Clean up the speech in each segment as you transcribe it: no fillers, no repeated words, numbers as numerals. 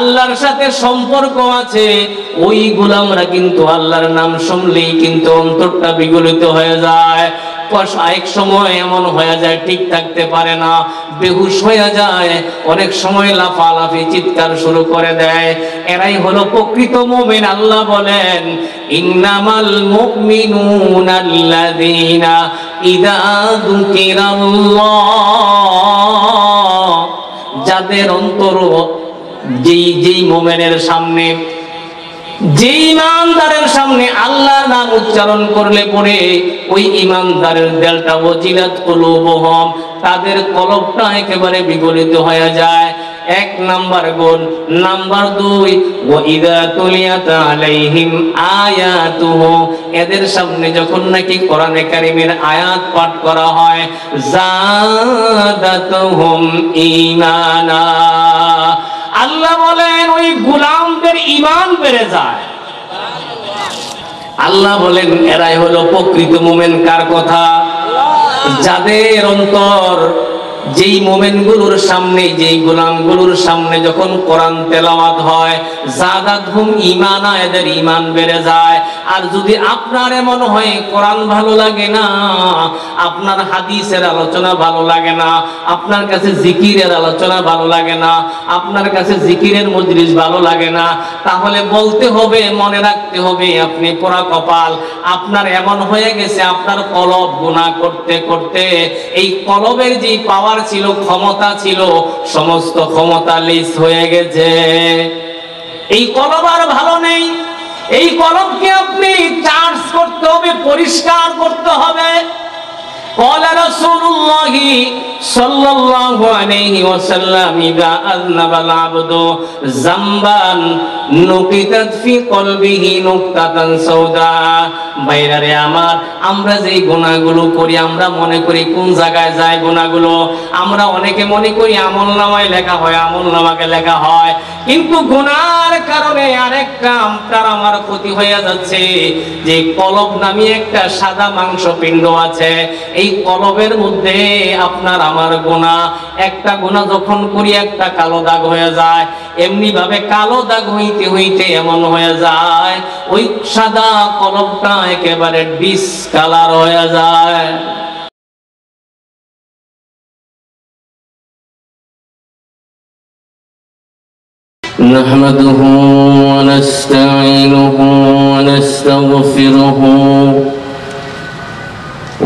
আল্লাহর সাথে সম্পর্ক আছে, ওই গোলামরা কিন্তু আল্লাহর নাম শুনলেই কিন্তু অন্তরটা বিগলিত হয়ে যায়। এক সময় এমন হয়ে যায় ঠিক থাকতে পারে না, বেহুশ হয়ে যায়, অনেক সময় লাফালাফি চিৎকার শুরু করে দেয়। এরাই হলো প্রকৃত মুমিন। আল্লাহ বলেন, ইন্নামাল মুমিনুনা আল্লাযীনা ইযা যুকিরাল্লাহ, যাদের অন্তর যেই মুমিনের সামনে, যে ইমানদারের সামনে আল্লাহর নাম উচ্চারণ করলে পরে ওই ইমানদারের দিলটা ওয়াজিলাত কুলুবুহুম, তাদের কলবটা একেবারে বিগলিত হয়ে যায়। এক নাম্বার গুণ। নাম্বার দুই, ওয়া ইযা তুলিয়াত আলাইহিম আয়াতুহু, এদের সামনে যখন নাকি কোরআনে কারীমের আয়াত পাঠ করা হয়, যাদাতুহুম ঈমানা, আল্লাহ বলেন ওই গোলামদের ঈমান বেড়ে যায়। আল্লাহ বলেন এরাই হলো প্রকৃত মুমিন। কার কথা? যাদের অন্তর যেই মুমিনগুলোর সামনে, যেই গোলামগুলোর সামনে যখন কোরআন তেলাওয়াত হয়, যাদাতহুম ঈমানা, এদের ঈমান বেড়ে যায়। আর যদি আপনার এমন হয় কোরআন ভালো লাগে না, আপনার হাদিসের আলোচনা ভালো লাগে না, আপনার কাছে জিকিরের আলোচনা ভালো লাগে না, আপনার কাছে জিকিরের মজলিস ভালো লাগে না, তাহলে বলতে হবে, মনে রাখতে হবে, আপনি পোড়া কপাল। আপনার এমন হয়ে গেছে, আপনার কলব গুনাহ করতে করতে এই কলবের যে পাওয়ার ছিল, ক্ষমতা ছিল, সমস্ত ক্ষমতা লিস হয়ে গেছে। এই কলব আর ভালো নেই। এই কলবকে আপনি চার্জ করতে হবে, পরিষ্কার করতে হবে। قال رسول الله صلى الله عليه وسلم إذا أذنب العبد ذنبا نكتت في قلبه نكتة سوداء। বাইরে আমার, আমরা যেই গুনাহগুলো করি, আমরা মনে করি কোন জায়গায় যায় গুনাহগুলো, আমরা অনেকে মনে করি আমলনামায় লেখা হয়, আমলনামাকে লেখা হয়, কিন্তু গুনার কারণে আরেকটা আপনার আমার ক্ষতি হয়ে যাচ্ছে। যে কলব নামে একটা সাদা মাংসপিণ্ড আছে, এই কলবের মধ্যে আপনার আমার গুনাহ, একটা গুনাহ যখন করি একটা কালো দাগ হয়ে যায়। এমনি ভাবে কালো দাগ হইতে হইতে এমন হয়ে যায় ওই সাদা কলবটা একেবারে ডিসকালার হয়ে যায়। نحمده ونستعينه ونستغفره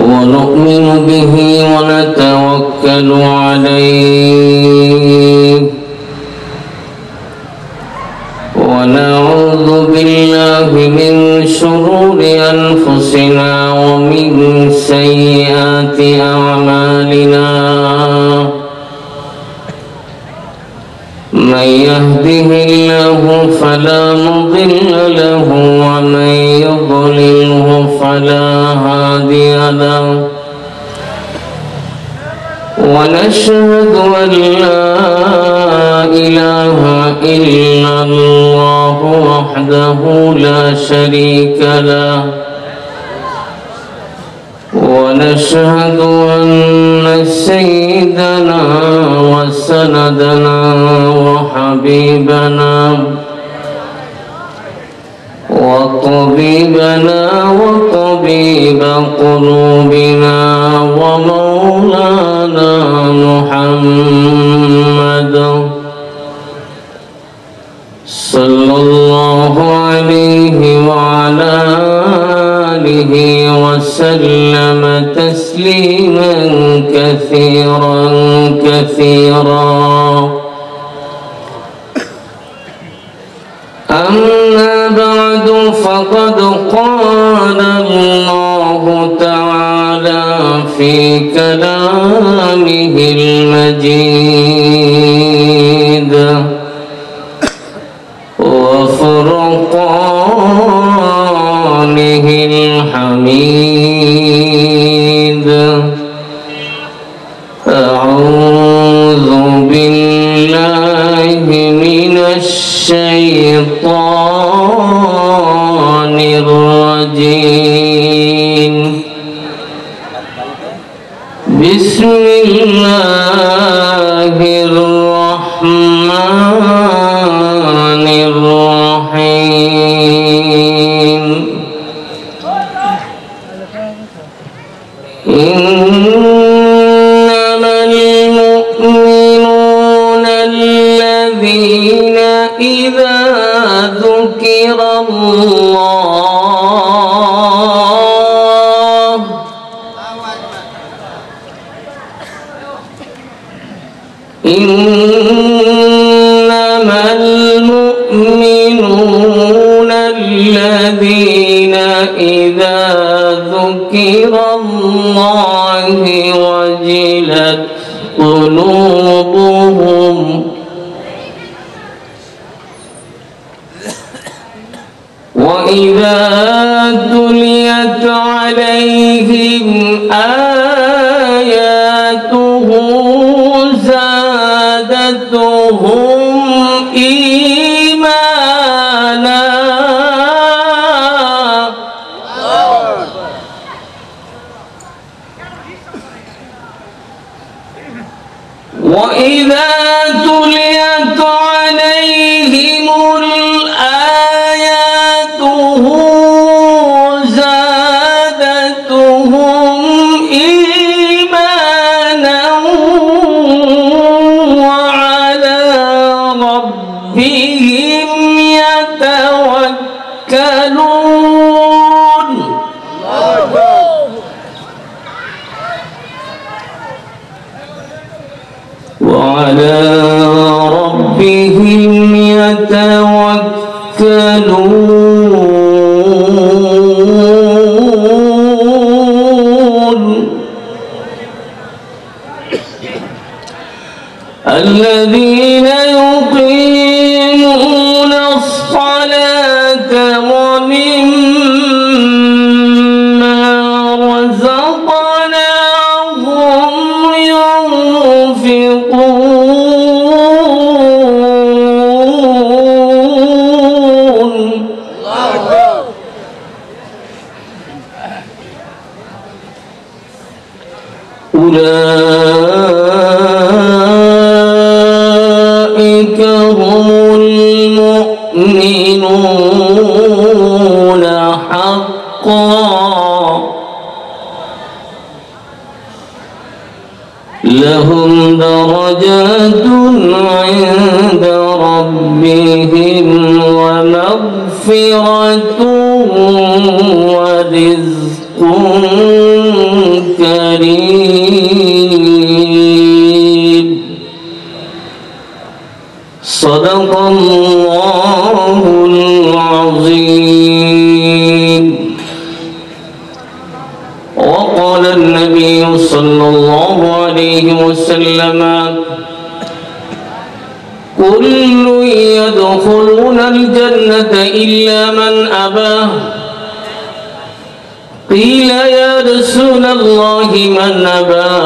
ونؤمن به ونتوكل عليه ونعوذ بالله من شرور أنفسنا ومن سيئات أعمالنا من يهده الله فلا مضل له ومن يضلله فلا هادي له ونشهد أن لا إله إلا الله وحده لا شريك له ونشهد أن سيدنا وسندنا وحبيبنا وطبيبنا وطبيب قلوبنا ومولانا محمد صلى الله عليه وعلى آله وسلم تسليما كثيرا كثيرا. أما بعد فقد قال الله تعالى في كلامه المجيد وفرقانه الحميد. أعوذ بالله من الشيطان الرجيم. بسم الله الرحمن إذا ذكر الله إنما المؤمنون الذين إذا ذكر الله وجلت قلوبهم وإذا تليت عليهم آياته زادتهم إيمانا وإذا تليت عليهم آياته زادتهم إيمانا وعلى ربهم يتوكلون وعلى ربهم يتوكلون الذين يقيمون الصلاة ومما رزقناهم ينفقون أولئك هم المؤمنون حقا لهم درجات عند ربهم ومغفرة ورزق كريم صدق الله العظيم. وقال النبي صلى الله عليه وسلم كل يدخلون الجنة إلا من أبى قيل يا رسول الله من أبى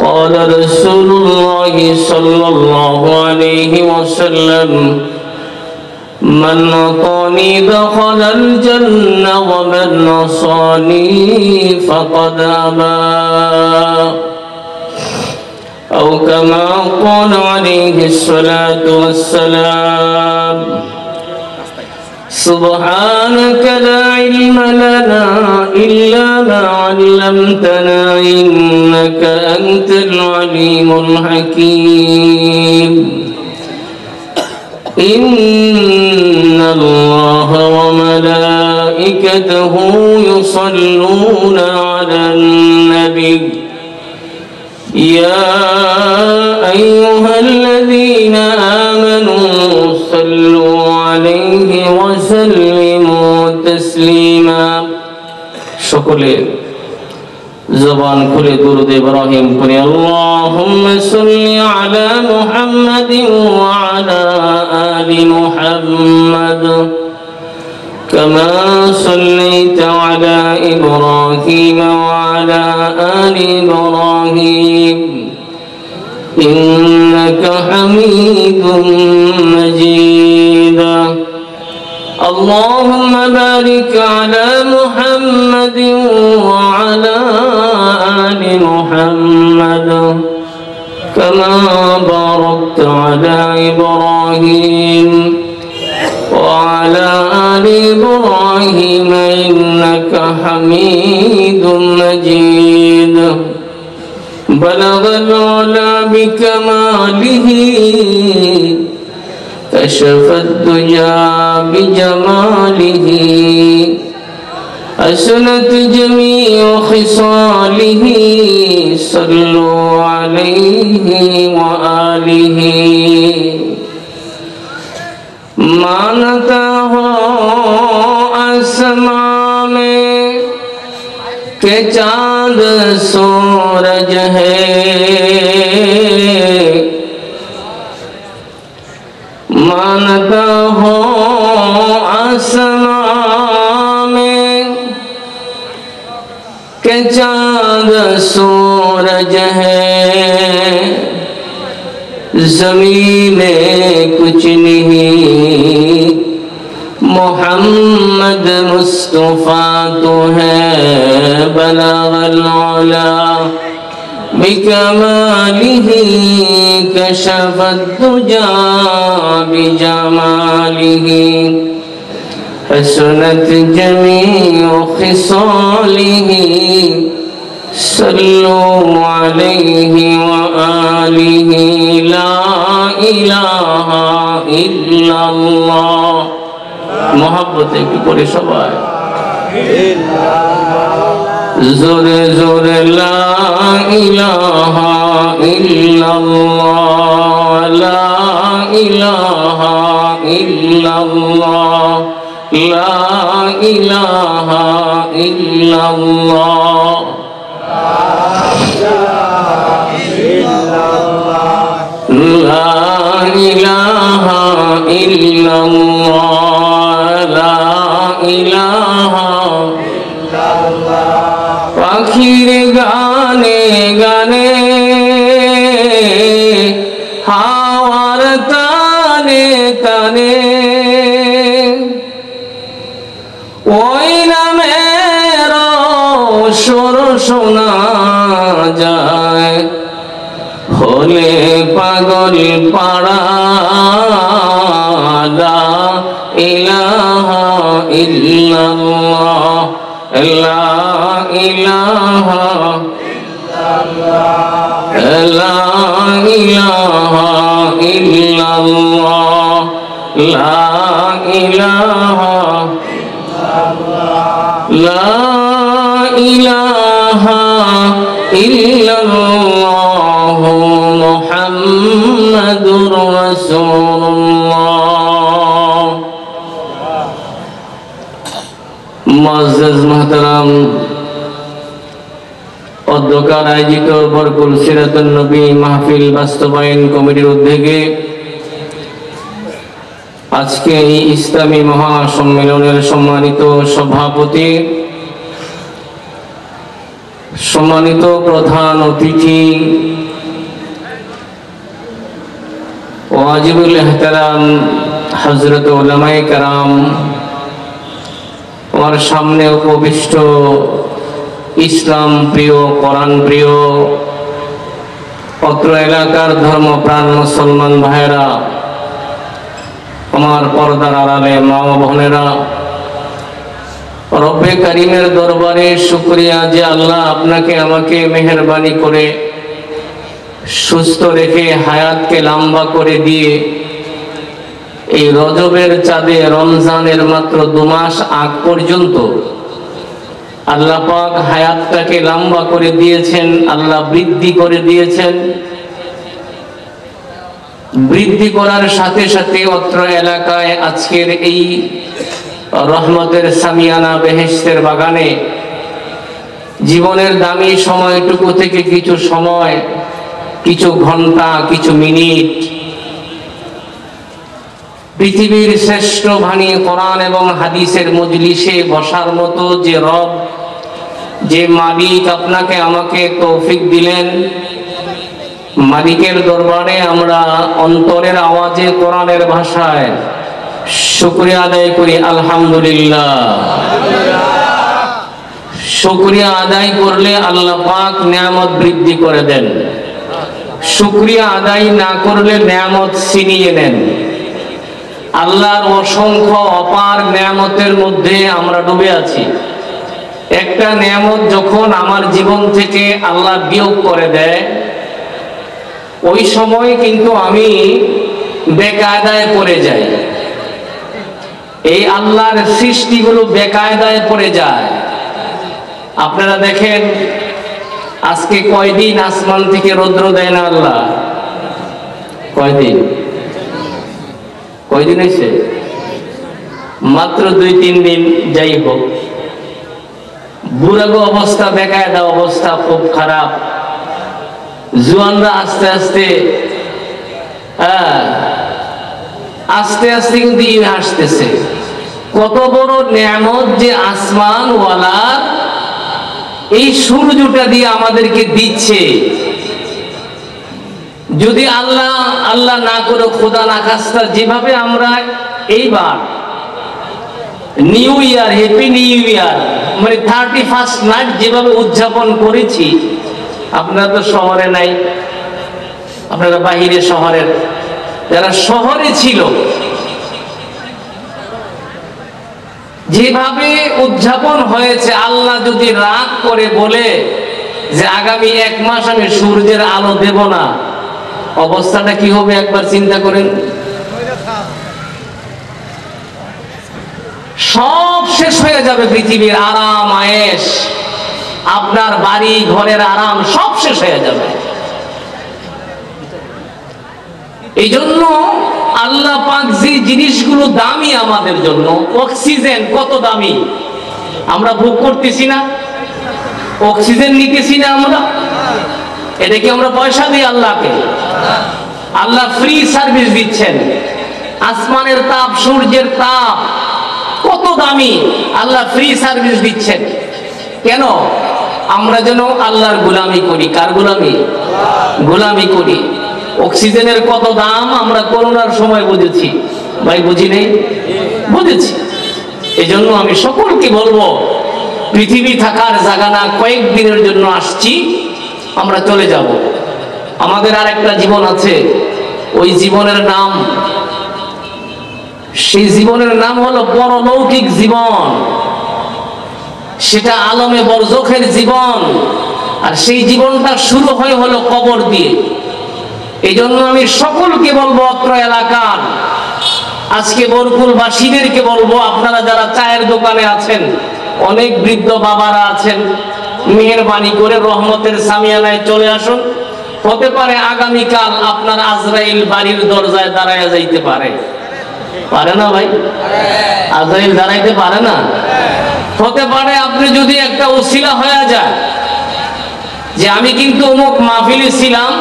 قال رسول الله صلى الله عليه وسلم من أطاعني دخل الجنة ومن عصاني فقد أبى أو كما قال عليه الصلاة والسلام. سبحانك لا علم لنا إلا ما علمتنا إنك أنت العليم الحكيم. إن الله وملائكته يصلون على النبي يا أيها الذين آمنوا صلوا عليه وسلموا تسليما. সকলে জবান খুলে দুরূদ ইব্রাহিম পড়ি আল্লাহুম্মা সাল্লি আলা মুহাম্মাদিন ওয়া আলা আলি মুহাম্মাদ কামা সাল্লাইতা আলা ইব্রাহিম ওয়া আলা আলি ইব্রাহিম ইন্নাকা হামিদুম মাজিদ. اللهم بارك على محمد وعلى آل محمد كما باركت على إبراهيم وعلى آل إبراهيم إنك حميد مجيد. بلغ العلا بكماله كشف الدجى بجماله حسنت جميع خصاله صلوا عليه وآله मानता हो आसमां में के चांद सूरज है मानता हो आसमां में के चांद सूरज है ज़मीन में कुछ नहीं मोहम्मद मुस्तफा तो है बलगल उला बिकमालिही कशफत दुजा बिजमालिही हसनत जमीउ खिसालिही सल्लु अलैहि व आलिहि ला इलाहा इल्लल्लाह मोहब्बते की पढ़े सबाई जोरे जोरे ला इलाहा इल्लल्लाह ला इलाहा इल्लल्लाह ला इलाहा इल्लल्लाह ला इलाहा इल्लल्लाह ला इलाहा पाखिर गाने गाने हावार ताने ताने ওই নামের সুর শোনা যায় হলে পাগল পাড়া লা ইলাহা ইল্লাল্লাহ লা ইলাহা লা ইলাহা ইল্লাল্লাহ লা ইলাহা লা ইলাহা ইল্লাল্লাহ মুহাম্মাদুর রাসূলুল্লাহ মুআজ্জাজ মুহতারাম অধ্যকার আয়োজিত বরকুল সিরাতুন নবী মাহফিল বাস্তবায়ন কমিটির উদ্যোগে আজকে এই ইসলামী মহাসম্মেলনের সম্মানিত সভাপতি সম্মানিত প্রধান অতিথি ওয়াজিবুল ইহতারাম হযরত উলামায়ে কেরাম আমার সামনে উপবিষ্ট ইসলাম প্রিয় কোরআন প্রিয় অত্র এলাকার ধর্মপ্রাণ মুসলমান ভাইরা আমার পর্দার আড়ালে মা ও বোনেরা রব্বে কারিমের দরবারে শুকরিয়া যে আল্লাহ আপনাকে আমাকে মেহেরবানি করে সুস্থ রেখে হায়াতকে লম্বা করে দিয়ে এই রজবের চাঁদে রমজানের মাত্র 2 মাস আগ পর্যন্ত আল্লাহ পাক হায়াতটাকে লম্বা করে দিয়েছেন আল্লাহ বৃদ্ধি করে দিয়েছেন বৃদ্ধি করার সাথে সাথে অত্র এলাকায় আজকের এই রহমতের সামিয়ানা বেহেশতের বাগানে জীবনের দামি সময়টুকু থেকে কিছু সময় কিছু ঘন্টা কিছু মিনিট পৃথিবীর শ্রেষ্ঠ বাণী কোরআন এবং হাদিসের মজলিসে বসার মতো যে রব যে মালিক আপনাকে আমাকে তৌফিক দিলেন মালিকের দরবারে আমরা অন্তরের আওয়াজে কোরআনের ভাষায় শুকরিয়া আদায় করি আলহামদুলিল্লাহ শুকরিয়া আদায় করলে আল্লাহ পাক নিয়ামত বৃদ্ধি করে দেন শুকরিয়া আদায় না করলে নিয়ামত ছিনিয়ে নেন আল্লাহর অসংখ্য অপার নিয়ামতের মধ্যে আমরা ডুবে আছি একটা নিয়ামত যখন আমার জীবন থেকে আল্লাহ বিয়োগ করে দেয় ওই সময় কিন্তু আমি বেকায়দায় পড়ে যায়, এই আল্লাহর সৃষ্টিগুলো বেকায়দায় পড়ে যায়। আপনারা দেখেন আজকে কয়দিন আসমান থেকে রৌদ্র দেয় না আল্লাহ? কয়দিন হয়েছে? মাত্র 2-3 দিন। যাই হোক, বুড়াগো অবস্থা, বেকায়দা অবস্থা, খুব খারাপ। জোয়ানরা আস্তে আস্তে আস্তে আস্তে কিন্তু আসতেছে। কত বড় নেয়ামত যে আসমানওয়ালা এই সূর্যটা দিয়ে আমাদেরকে দিচ্ছে। যদি আল্লাহ না করে, খোদা না খাস্তা, যেভাবে আমরা এইবার new year, happy new year মানে 31st নাইট যেভাবে উদযাপন করেছি, আপনারা তো শহরে নাই, আপনারা বাহিরে, শহরের যারা শহরে ছিল, যেভাবে উদযাপন হয়েছে, আল্লাহ যদি রাগ করে বলে যে আগামী 1 মাস আমি সূর্যের আলো দেব না, অবস্থাটা কি হবে একবার চিন্তা করেন। সব শেষ হয়ে যাবে, পৃথিবীর আরাম আয়েশ, আপনার বাড়ি ঘরের আরাম সব শেষ হয়ে যাবে। এই জন্য আল্লাহ পাক যে জিনিসগুলো দামি আমাদের জন্য, অক্সিজেন কত দামি, আমরা ভোগ করতেছি না? অক্সিজেন নিতেছি না আমরা? এটা কি আমরা পয়সা দিই আল্লাহকে? আল্লাহ ফ্রি সার্ভিস দিচ্ছেন। আসমানের তাপ, সূর্যের তাপ কত দামি, আল্লাহ ফ্রি সার্ভিস দিচ্ছেন। কেন? আমরা যেন আল্লাহর গোলামি করি। কার গোলামি? গোলামি করি। অক্সিজেনের কত দাম আমরা করোনার সময় বুঝেছি, ভাই বুঝি নেই? বুঝেছি। এই জন্য আমি সকলকে বলবো, পৃথিবী থাকার জায়গা না, কয়েকদিনের জন্য আসছি, আমরা চলে যাব। আমাদের আর একটা জীবন আছে, ওই জীবনের নাম, সেই জীবনের নাম হলো পরলৌকিক জীবন। সেটা আলমে বরজখের জীবন, আর সেই জীবনটা শুরু হলো কবর দিয়ে। এই জন্য আমি সকলকে বলবো, অত্র এলাকার আজকে বরকুলবাসীদেরকে বলবো, আপনারা যারা চায়ের দোকানে আছেন, অনেক বৃদ্ধ বাবারা আছেন, মেহেরবানি করে রহমতের সামিয়ানায় চলে আসুন। হতে পারে আগামীকাল আপনার আজরাইল বাড়ির দরজায় দাঁড়ায় যাইতে পারে। পারে না ভাই? আজরাইল দাঁড়াইতে পারে না? হতে পারে আপনি যদি একটা ওসিলা হয়ে যায় যে আমি কিন্তু অমুক মাহফিলে ছিলাম,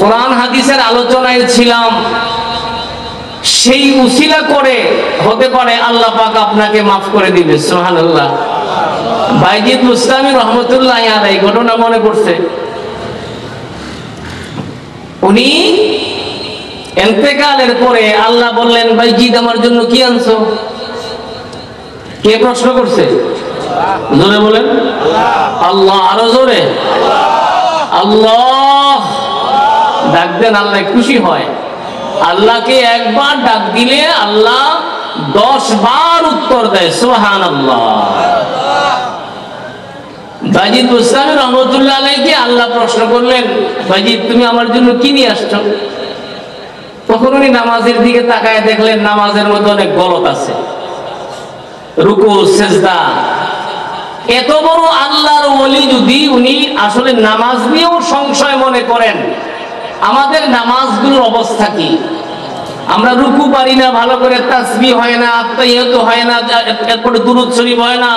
কোরআন হাদিসের আলোচনায় ছিলাম, সেই উসিলা করে হতে পারে আল্লাহ পাক আপনাকে মাফ করে দিবে। সুবহানাল্লাহ। বাইজিদ মুস্তামি রহমতুল্লাহ আলাইহি ঘটনা মনে পড়ছে। উনি ইন্তেকালের পরে আল্লাহ বললেন, বাইজিদ আমার জন্য কি আনছো? কে প্রশ্ন করছে? জোরে বলেন আল্লাহ। আরো জোরে আল্লাহ। ডাক দেন, আল্লাহ খুশি হয়। আল্লাহকে একবার ডাক দিলে আল্লাহ 10 বার উত্তর দেয়। সুবহানাল্লাহ। বাইজিদ মুস্তামি রহমতুল্লাহ আলাইহি আল্লাহ প্রশ্ন করলেন, বাইজিদ তুমি আমার জন্য কি নিয়ে আসছো? তখন উনি নামাজের দিকে তাকায় দেখলেন নামাজের মধ্যে অনেক গলত আছে, রুকু সেজদা। এত বড় আল্লাহর ওলি যদি উনি আসলে নামাজ নিয়েও সংশয় মনে করেন, আমাদের নামাজগুলোর অবস্থা কি? আমরা রুকু পারি না ভালো করে, তাসবিহ হয় না, আত্তাহিয়াত হয় না, এরপরে দুরূদ শরীফ হয় না,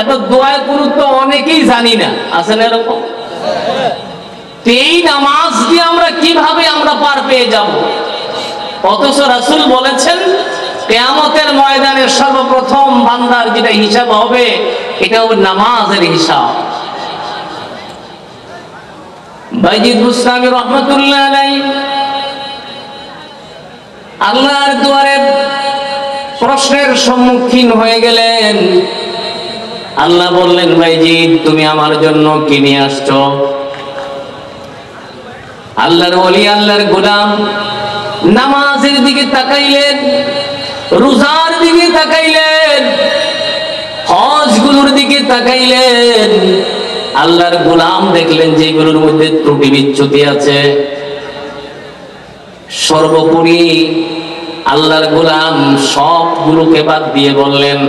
এত দোয়ার গুরুত্ব অনেকেই জানি না। আছেন এরকম? এই নামাজ দিয়ে আমরা কিভাবে আমরা পার পেয়ে যাব? অথচ রাসূল বলেছেন, কিয়ামতের ময়দানে সর্বপ্রথম বান্দার যেটা হিসাব হবে, এটা হবে নামাজের হিসাব। বাইজিদ মুস্তামি রহমতুল্লাহ আলাইহি আল্লাহর দুয়ারে প্রশ্নের সম্মুখীন হয়ে গেলেন। আল্লাহ বললেন, বাইজিদ তুমি আমার জন্য কি নিয়ে আসছো? আল্লাহর ওলি, আল্লাহর গোলাম নামাজের দিকে তাকাইলেন, রোজার দিকে তাকাইলেন, হজগুলোর দিকে তাকাইলেন। আল্লাহর গোলাম দেখলেন যেগুলোর মধ্যে ত্রুটি বিচ্যুতি আছে সর্বোপরি আল্লাহর গোলাম সবগুলোকে বাদ দিয়ে বললেন,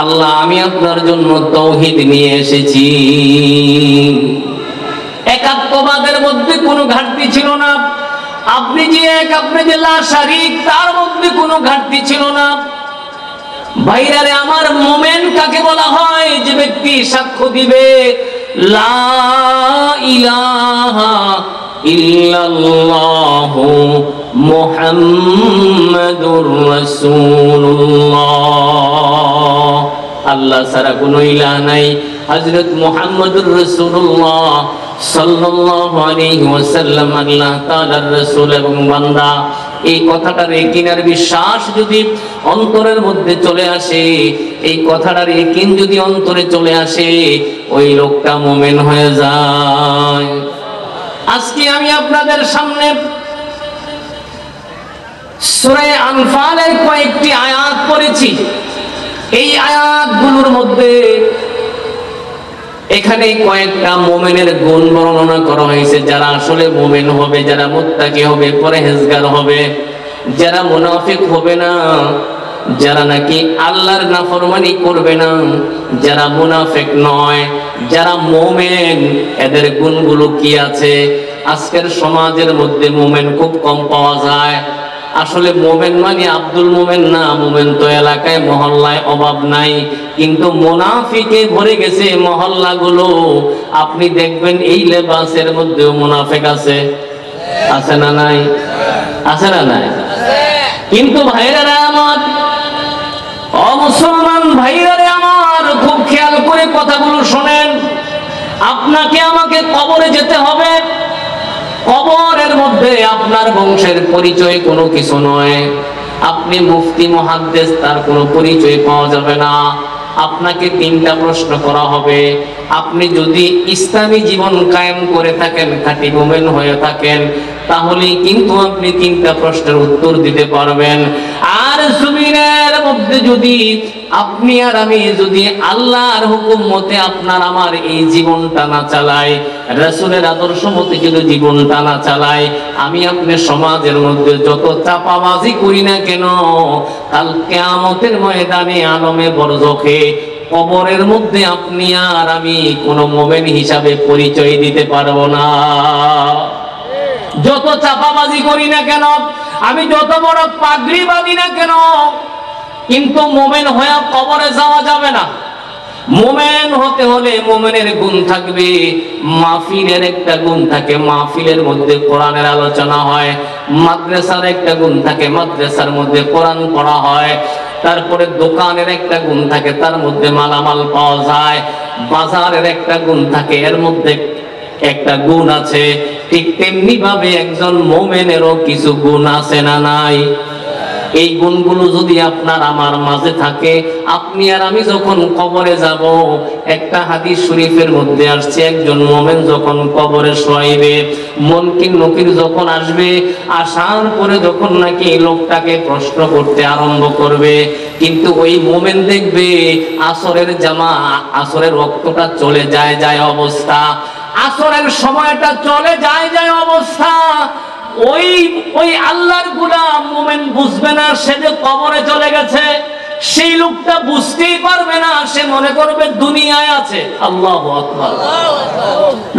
আল্লাহ আমি আপনার জন্য তাওহীদ নিয়ে এসেছি। একাত্মবাদের মধ্যে কোনো ঘাটতি ছিল না। আপনি যে এক, আপনি যে লা শারীক, তার মধ্যে কোনো ঘাটতি ছিল না। ভাইরারে আমার, মুমিন কাকে বলা হয়? যে ব্যক্তি সাক্ষ্য দিবে লা ইলাহা ইল্লাল্লাহু মুহাম্মাদুর রাসূলুল্লাহ, আল্লাহ ছাড়া কোনো ইলাহ নাই, হযরত মুহাম্মদুর রাসূলুল্লাহ সাল্লাল্লাহু আলাইহি ওয়াসাল্লাম আল্লাহ তাআলার রাসূল এবং বান্দা। এই কথাটার ইয়াকিনের বিশ্বাস যদি অন্তরের মধ্যে চলে আসে, এই কথাটার ইয়াকিন যদি অন্তরে চলে আসে, ওই লোকটা মুমিন হয়ে যায়। আজকে আমি আপনাদের সামনে সূরা আনফালের কয়েকটি আয়াত পড়েছি। এই আয়াতগুলোর মধ্যে এখানে কয়েকটা মুমিনের গুণ বর্ণনা করা হয়েছে, যারা আসলে মুমিন হবে, যারা মুত্তাকি হবে, পরহেজগার হবে, যারা মুনাফিক হবে না, যারা নাকি আল্লাহর নাফরমানি করবে না, যারা মুনাফিক নয়, যারা মুমিন, এদের গুণগুলো কি আছে? আজকের সমাজের মধ্যে মুমিন খুব কম পাওয়া যায়। আসলে মুমিন মানে আব্দুল মুমিন না, মুমিন তো এলাকায় মহল্লায় অভাব নাই, কিন্তু মুনাফিকে ভরে গেছে মহল্লাগুলো। আপনি দেখবেন এই লেবাসের মধ্যেও মুনাফিক আছে, আছে না নাই? আছে না নাই? কিন্তু ভাইরা আমার, মুসলমান ভাইরা আমার, খুব খেয়াল করে কথাগুলো শোনেন। আপনাকে আমাকে কবরে যেতে হবে। কবরের মধ্যে আপনার বংশের পরিচয় কোনো কিছু নয়। আপনি মুফতি মুহাদ্দিস, তার কোনো পরিচয় পাওয়া যাবে না। আপনাকে তিনটা প্রশ্ন করা হবে। আপনি যদি ইসলামী জীবন কায়েম করে থাকেন, খাঁটি মুমিন হয়ে থাকেন, তাহলে কিন্তু আপনি তিনটা প্রশ্নের উত্তর দিতে পারবেন। আর জমিনের মধ্যে যদি আপনি আর আমি যদি আল্লাহর হুকুম মতে আপনার আমার এই জীবনটা না চালাই, রাসূলের আদর্শ মতে যদি জীবনটা না চালাই, আমি আপনি সমাজের মধ্যে যত চাপাবাজি করি না কেন, কাল কিয়ামতের ময়দানে আলমে বরজখে কবরের মধ্যে আপনি আর আমি কোনো মুমিন হিসাবে পরিচয় দিতে পারবো না। যত চাপাবাজি করি না কেন, আমি যত বড় পাগড়ি বাঁধি না কেন, কিন্তু মুমিন হয়ে কবরে যাওয়া যাবে না। মুমিন হতে হলে মুমিনের গুণ থাকবে। মাহফিলের একটা গুণ থাকে, মাহফিলের মধ্যে কোরআনের আলোচনা হয়। মাদ্রাসার একটা গুণ থাকে, মাদ্রাসার মধ্যে কোরআন পড়া হয়। তারপরে দোকানের একটা গুণ থাকে, তার মধ্যে মালামাল পাওয়া যায়। বাজারের একটা গুণ থাকে, এর মধ্যে একটা গুণ আছে। ঠিক তেমনি ভাবে একজন মুমিনেরও কিছু গুণ আছে না নাই? এই গুণগুলো যদি আপনার আমার মাঝে থাকে, আপনি আর আমি যখন কবরে যাব, একটা হাদিস শরীফের মধ্যে আসছে, একজন মুমিন যখন কবরে শোয়াইবে, মুনকির নকির যখন আসবে, আসার পরে যখন নাকি লোকটাকে প্রশ্ন করতে আরম্ভ করবে, কিন্তু ওই মুমিন দেখবে আসরের আসরের রক্তটা চলে যায় অবস্থা, আসরের সময়টা চলে যায় অবস্থা। ওই আল্লাহর গোলাম মুমিন বুঝবে না সে যে কবরে চলে গেছে। সেই লোকটা বুঝতেই পারবে না, সে মনে করবে দুনিয়ায় আছে। আল্লাহু আকবার।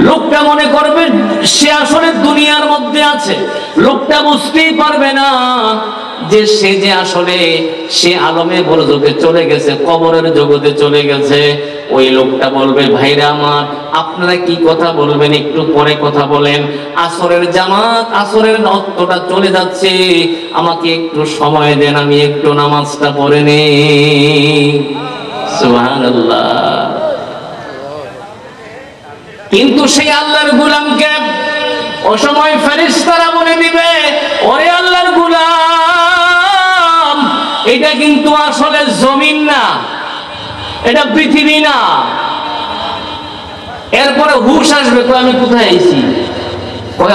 লোকটা মনে করবে সে আসলে দুনিয়ার মধ্যে আছে। লোকটা বুঝতেই পারবে না যে সে যে আসলে সে আলমে বরজখে চলে গেছে, কবরের জগতে চলে গেছে। ওই লোকটা বলবে, ভাইরা আমার, আপনারা কি কথা বলবেন একটু পরে কথা বলেন, আসরের জামাত, আসরের রক্তটা চলে যাচ্ছে, আমাকে একটু সময় দেন, আমি একটু নামাজটা পড়ে নেই। সুবহানাল্লাহ। কিন্তু সেই আল্লাহর গোলামকে ও সময় ফেরেশতারা বলে দিবে, ওরে আল্লাহর গোলাম, এটা কিন্তু আসলে জমিন না, এটা পৃথিবী না। এরপরে হুশ আসবে, তো আমি কোথায় আইছি?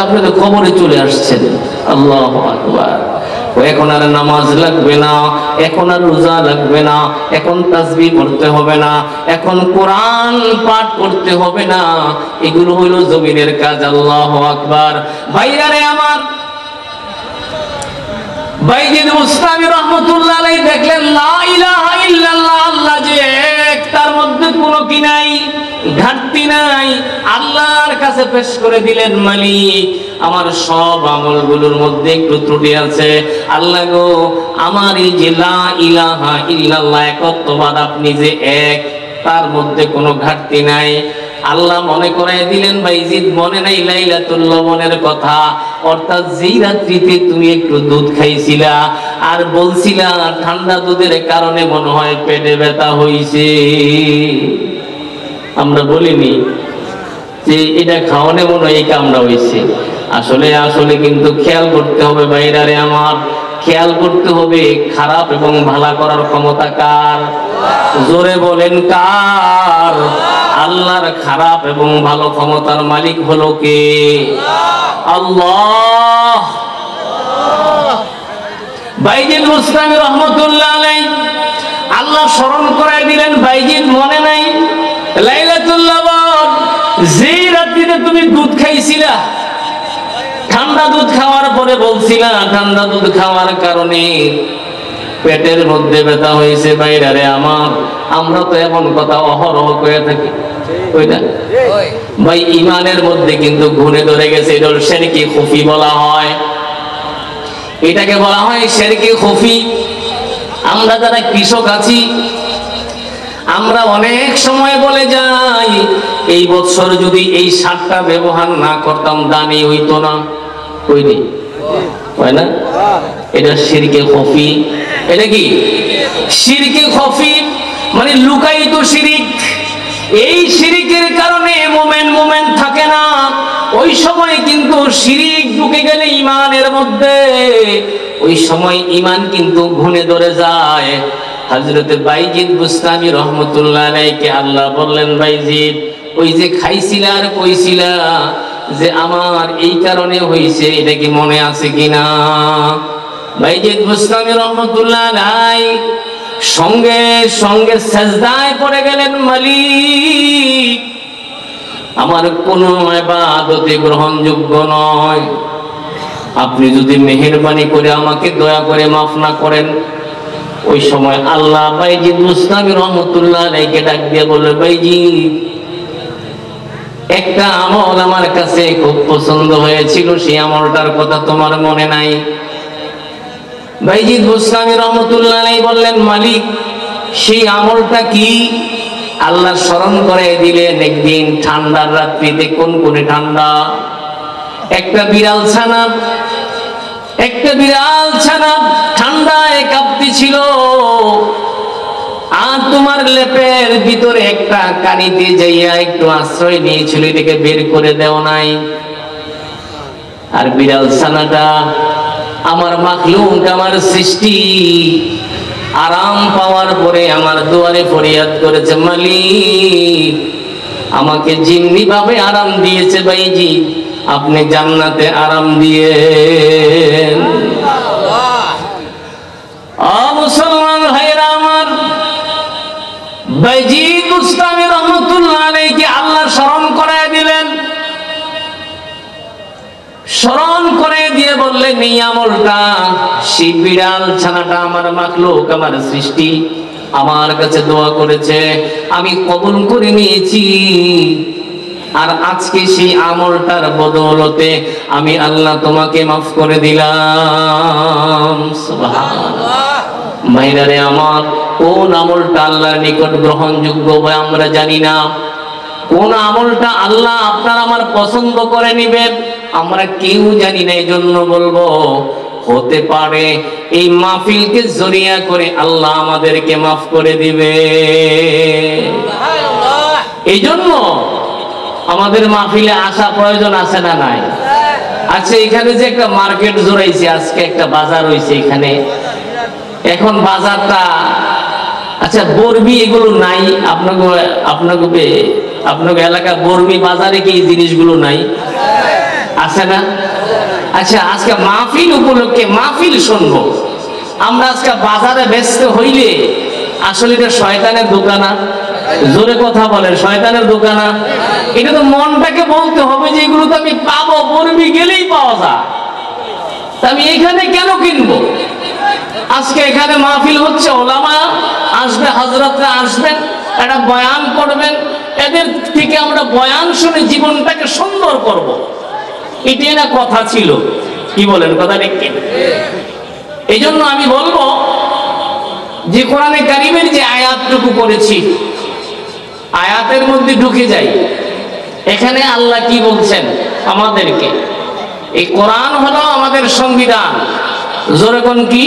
আপনি তো কবরে চলে আসছেন। আল্লাহু আকবার। এখন আর নামাজ লাগবে না, এখন আর রোজা লাগবে না, এখন তাসবিহ পড়তে হবে না, এখন কোরআন পাঠ করতে হবে না। এগুলো হইল জমিনের কাজ। আল্লাহু আকবার। ভাইরা রে আমার, বাইজিদ বুস্তামি রাহমাতুল্লাহ আলাইহি দেখলেন লা ইলাহা ইল্লাল্লাহ, আল্লাহ যে এক, তার মধ্যে কোনো কি নাই, ঘাটতি নাই। আল্লাহর কাছে পেশ করে দিলেন, মালিক আমার সব আমলগুলোর মধ্যে একটু ত্রুটি আছে, আল্লাহ গো আমার এই যে লা ইলাহা ইল্লাল্লাহ একত্ববাদ, আপনি যে এক, তার মধ্যে কোনো ঘাটতি নাই। আল্লাহ মনে করাই দিলেন, বাইজিদ মনে নাই লাইলাতুল লবণের কথা, অর্থাৎ যেই রাত্রিতে তুমি একটু দুধ খাইছিলা আর বলছিলা ঠান্ডা দুধের কারণে মনে হয় পেটে ব্যথা হইছে। আমরা বলিনি যে এটা খাওয়ানে মনে হয় এই কামড়া হইছে। আসলে কিন্তু খেয়াল করতে হবে বাইরারে আমার, খেয়াল করতে হবে খারাপ এবং ভালো করার ক্ষমতা কার? জোরে বলেন কার? আল্লাহর খারাপ এবং ভালো ক্ষমতার মালিক হলো কে? আল্লাহ। বাইজিদ বুস্তামি রাহমাতুল্লাহ আলাইহি আল্লাহ স্মরণ করায় দিলেন, বাইজিদ মনে নাই লাইলাতুল লবণ যে রাত্রিতে তুমি দুধ খাইছিলা, ঠান্ডা দুধ খাওয়ার পরে বলছিলা ঠান্ডা দুধ খাওয়ার কারণে পেটের মধ্যে ব্যথা হয়েছে। বাইরে আমার, আমরা তো এমন কথা অহরহ করে থাকি, ওইটা ভাই ইমানের মধ্যে কিন্তু ঘুরে ধরে গেছে। এটা শিরকি খুফি বলা হয়, এটাকে বলা হয় শিরকি খুফি। আমরা যারা কৃষক আছি, আমরা অনেক সময় বলে যাই এই বছর যদি এই সারটা ব্যবহার না করতাম দানি হইতো না, হইনি, হয় না? এটা শিরকে খুফি। এটা কি শিরকে খুফি? মানে লুকায়িত শিরিক। এই শিরিকের কারণে মোমেন থাকে না। ওই সময় কিন্তু শিরিক ঢুকে গেলে ইমানের মধ্যে, ওই সময় ইমান কিন্তু ঘুরে ধরে যায়। হযরতে বাইজিদ বুস্তামি রাহমাতুল্লাহ আলাইহি আল্লাহ বললেন, বাইজিদ ওই যে খাইছিলা আর কইছিলা যে আমার এই কারণে হইছে, এটা কি মনে আছে কিনা? বাইজিদ বুস্তামি রাহমাতুল্লাহ আলাইহি সঙ্গে সঙ্গে সিজদায় পড়ে গেলেন, মালিক আমার কোনো ইবাদতে গ্রহণযোগ্য নয়, আপনি যদি মেহেরবানি করে আমাকে দয়া করে মাফ না করেন। ওই সময় আল্লাহ বাইজিদ বুস্তামি রাহমাতুল্লাহ আলাইহি ডাক দিয়ে বলে, বাইজিদ একটা আমল আমার কাছে খুব পছন্দ হয়েছিল, সেই আমলটার কথা তোমার মনে নাই? বাইজিদ বুস্তামি রাহমাতুল্লাহ আলাইহি বললেন, মালিক সেই আমলটা কি? আল্লাহ স্মরণ করে দিলেন, একদিন ঠান্ডার রাত্রিতে, কোন ঠান্ডা, একটা বিড়াল ছানা ঠান্ডায় কাঁপতেছিল, আর তোমার লেপের ভিতরে একটা কানিতে যাইয়া একটু আশ্রয় নিয়েছিল, এটাকে বের করে দেও নাই। আর বিড়াল ছানাটা আমার মাখলুক, আমার সৃষ্টি, আরাম পাওয়ার পরে আমার দুয়ারে ফরিয়াদ করেছে, মালিক আমাকে যেমনি ভাবে আরাম দিয়েছে বাইজিদ, আপনি জান্নাতে আরাম দিয়ে। মুসলমান ভাইরা আমার, বাইজিদ বুস্তামি রাহমাতুল্লাহ আলাইহি আল্লাহ স্মরণ করায় দিলেন, স্মরণ করে দিয়ে বললেন, এই আমলটা সেই বিড়াল ছানাটা আমার মাখলুক, আমার সৃষ্টি, আমার কাছে দোয়া করেছে, আমি কবুল করে নিয়েছি। আর আজকে সেই আমলটার বদৌলতে আমি আল্লাহ তোমাকে মাফ করে দিলাম। সুবহানাল্লাহ। ভাইরারে আমার, কোন আমলটা আল্লাহর নিকট গ্রহণযোগ্য আমরা জানি না, কোন আমলটা আল্লাহ আপনার আমার পছন্দ করে নিবেন আমরা কেউ জানি না। এই জন্য বলবো, হতে পারে এই মাহফিলকে জরিয়া করে আল্লাহ আমাদেরকে মাফ করে দিবে। এই জন্য আমাদের মাহফিলে আসা প্রয়োজন আছে না নাই? আচ্ছা, এখানে যে একটা মার্কেট জোড়াইছে, আজকে একটা বাজার হইছে এখানে, এখন বাজারটা, আচ্ছা বর্মি এগুলো নাই আপনাকে এলাকা বর্মি বাজারে কি এই জিনিসগুলো নাই? আছে না? আচ্ছা, আজকে মাহফিল উপলক্ষে মাহফিল শুনবো আমরা, আজকে বাজারে ব্যস্ত হইলে আসলে এটা শয়তানের দোকানা? জোরে কথা বলেন, শয়তানের দোকানা? এটা তো মনটাকে বলতে হবে যে এগুলো তো আমি পাবো, বর্মি গেলেই পাওয়া যায়, আমি এখানে কেন কিনবো? এখানে মাহফিল হচ্ছে, ওলামা আসবে, হযরতরা আসবেন, একটা বয়ান করবেন, এদের থেকে আমরা বয়ান শুনে জীবনটাকে সুন্দর করব, এটাই না কথা ছিল। কি বলেন, কথা ঠিক কি? এই জন্য আমি বলবো যে কোরআনে কারীমের যে আয়াতটুকু পড়েছি, আয়াতের মধ্যে ঢুকে যাই। এখানে আল্লাহ কি বলছেন আমাদেরকে? এই কোরআন হলো আমাদের সংবিধান। জোরে কোন কি?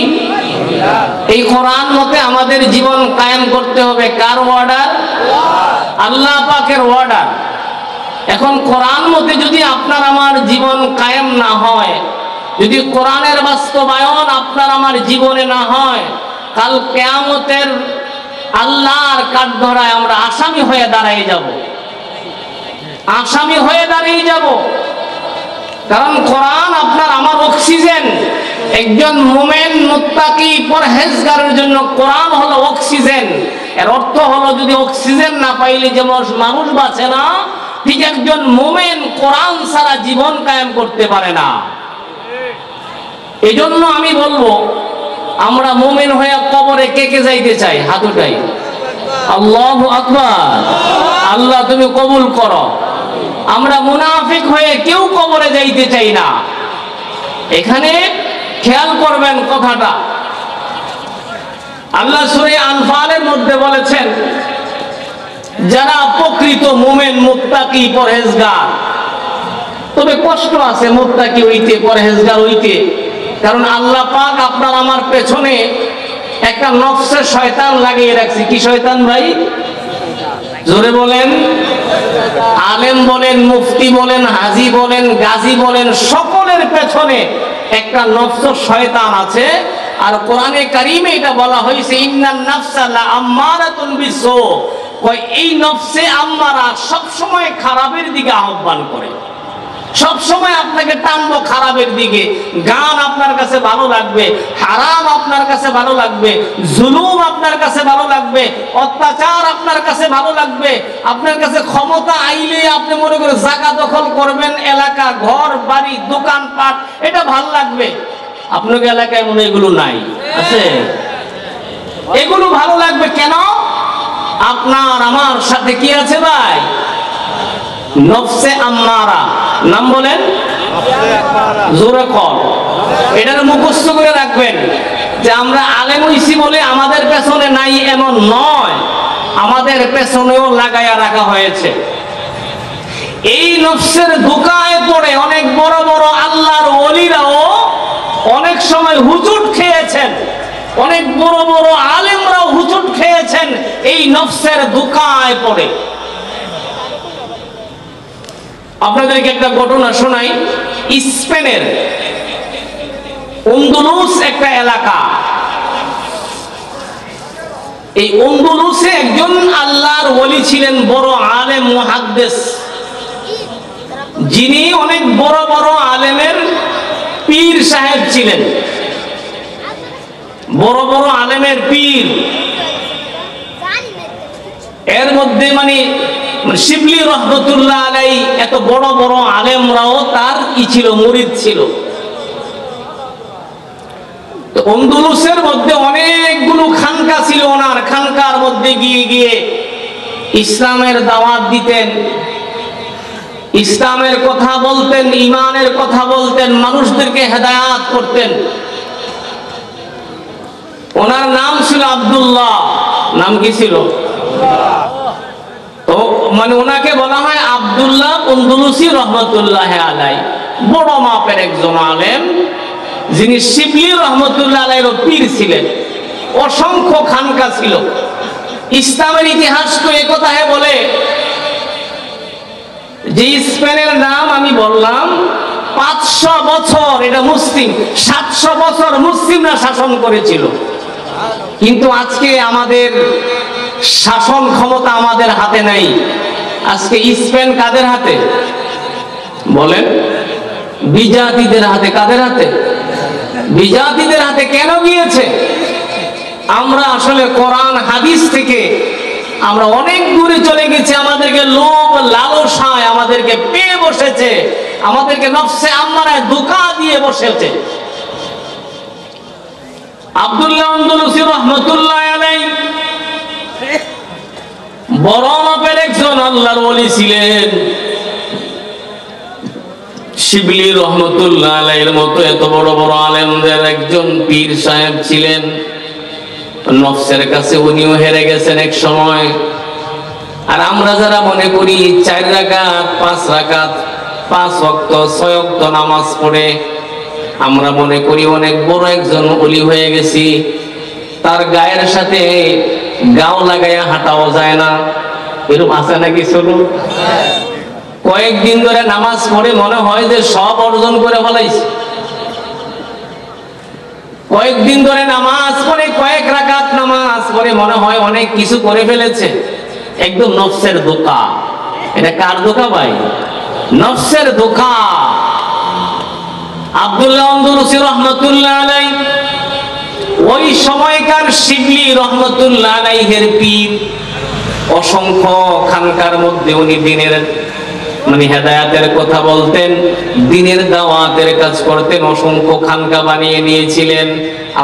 এই কোরআন মতে আমাদের জীবন কায়েম করতে হবে। কার অর্ডার? আল্লাহ পাকের অর্ডার। এখন কোরআন মতে যদি আপনার আমার জীবন কায়েম না হয়, যদি কোরআনের বাস্তবায়ন আপনার আমার জীবনে না হয়, কাল কিয়ামতের আল্লাহর কাঠগড়ায় আমরা আসামি হয়ে দাঁড়িয়ে যাব, আসামি হয়ে দাঁড়িয়ে যাব। কারণ কোরআন আপনার আমার অক্সিজেন। একজন মুমিন মুত্তাকি পরহেজগারের জন্য কোরআন হলো অক্সিজেন। এর অর্থ হলো যদি অক্সিজেন না পাইলে যেমন মানুষ বাঁচে না, ঠিক একজন মুমিন কোরআন ছাড়া জীবন কায়েম করতে পারে না। এই জন্য আমি বলবো, আমরা মুমিন হয়ে কবরে কে কে যাইতে চাই? হাত উঠাই। আল্লাহু আকবার। আল্লাহ তুমি কবুল করো। আমরা মুনাফিক হয়ে কেউ কবরে যাইতে চাই না। এখানে খেয়াল করবেন কথাটা। আল্লাহ সূরা আনফালের মধ্যে বলেছেন, যারা প্রকৃত মুমিন মুত্তাকি পরহেজগার। তবে কষ্ট আছে মুত্তাকি হইতে, পরহেজগার হইতে। কারণ আল্লাহ পাক আপনার আমার পেছনে একটা নফসে শয়তান লাগিয়ে রাখছে। কি শয়তান ভাই? জোরে বলেন। আলেম বলেন, মুফতি বলেন, হাজি বলেন, গাজী বলেন, সকলের পেছনে একটা নফস শয়তান আছে। আর কোরআনে কারীমে এটা বলা হয়েছে, ইন্নান নাফসা লাআম্মারাতুন বিসু। এই নফসে আম্মারা সব সময় খারাপের দিকে আহ্বান করে, সব সময় আপনাকে টানবো খারাপের দিকে। গান আপনার কাছে ভালো লাগবে, হারাম আপনার কাছে ভালো লাগবে, জুলুম আপনার কাছে ভালো লাগবে, অত্যাচার আপনার কাছে ভালো লাগবে। আপনার কাছে ক্ষমতা আইলে আপনি মনে করে জায়গা দখল করবেন, এলাকা, ঘর বাড়ি, দোকানপাট, এটা ভালো লাগবে। আপনার এলাকায় মনে এগুলো নাই, আছে? এগুলো ভালো লাগবে কেন? আপনার আমার সাথে কি আছে ভাই? নফসে আম্মারা। নাম বলেন, জোরে কর। এটার মুখস্থ করে রাখবেন যে আমরা আলেম হইছি বলে আমাদের পেছনে নাই এমন নয়, আমাদের পেছনেও লাগাইয়া রাখা হয়েছে। এই নফসের ধোঁকায় পড়ে অনেক বড় বড় আল্লাহর ওলিরাও অনেক সময় হুজুট খেয়েছেন, অনেক বড় বড় আলেমরাও হুজুট খেয়েছেন এই নফসের ধোঁকায় পড়ে। আপনাদেরকে একটা ঘটনা শোনাই। স্পেনের আন্দলুস একটা এলাকা। এই আন্দলুসে একজন আল্লাহর ওলি ছিলেন, বড় আলেম, মুহাদ্দিস, যিনি অনেক বড় বড় আলেমের পীর সাহেব ছিলেন। বড় বড় আলেমের পীর। এর মধ্যে মানে শিবলি রহমতুল্লাহ আলাই, এত বড় বড় আলেমরাও তার কি ছিল? মুরিদ ছিল। তো আন্দলুসের মধ্যে অনেকগুলো খানকা ছিল ওনার। খানকার মধ্যে গিয়ে গিয়ে ইসলামের দাওয়াত দিতেন, ইসলামের কথা বলতেন, ঈমানের কথা বলতেন, মানুষদেরকে হেদায়েত করতেন। ওনার নাম ছিল আব্দুল্লাহ। নাম কি ছিল? তো মানে ওনাকে বলা হয় আব্দুল্লাহ আন্দলুসি রহমতুল্লাহ আলাই। বড় মাপের একজন আলেম, যিনি শিবলি রহমতুল্লাহ আলাইর পীর ছিলেন। অসংখ্য খানকা ছিল। ইসলামের ইতিহাস তো একথা বলে যে স্পেনের নাম আমি বললাম, 500 বছর এটা মুসলিম, 700 বছর মুসলিমরা শাসন করেছিল। কিন্তু আজকে আমাদের শাসন ক্ষমতা আমাদের হাতে নাই। আজকে স্পেন কাদের হাতে বলেন? বিজাতিদের হাতে। কাদের হাতে? বিজাতিদের হাতে। কেন গিয়েছে? আমরা আসলে কোরআন হাদিস থেকে আমরা অনেক দূরে চলে গেছি। আমাদেরকে লোভ লালসায় আমাদেরকে পেয়ে বসেছে, আমাদেরকে নফসে আম্মারায় ধোঁকা দিয়ে বসেছে। আব্দুল্লাহ আন্দলুসি রহমতুল্লাহ আলাইহি বড় মাপের একজন আল্লাহর ওলি ছিলেন। শিবলি রহমতুল্লাহ আলাইহির মতো এত বড় বড় আলেমদের একজন পীর সাহেব ছিলেন। নফসের কাছে উনিও হেরে গেছেন এক সময়। আর আমরা যারা মনে করি 4 রাকাত 5 রাকাত 5 ওয়াক্ত 6 ওয়াক্ত নামাজ পড়ে আমরা মনে করি অনেক বড় একজন ওলি হয়ে গেছি। তার গায়ের সাথে গাও লাগাইয়া হাঁটাও যায় না, এরকম আছে নাকি? চলুন, কয়েকদিন ধরে নামাজ পড়ে মনে হয় যে সব অর্জন করে ফেলাইছে। কয়েকদিন ধরে নামাজ পড়ে, কয়েক রাকাত নামাজ পড়ে মনে হয় অনেক কিছু করে ফেলেছে। একদম নফসের ধোঁকা। এটা কার ধোঁকা ভাই? নফসের ধোঁকা। আব্দুল্লাহ আন্দলুসি রহমতুল্লাহ আলাইহি ওই সময়কার শিবলি রহমতুল্লাহ আলাইহির পীর। অসংখ্য খানকার মধ্যে উনি দিনের হেদায়াতের কথা বলতেন, দিনের দাওয়াতের কাজ করতেন, অসংখ্য খানকা বানিয়ে নিয়েছিলেন।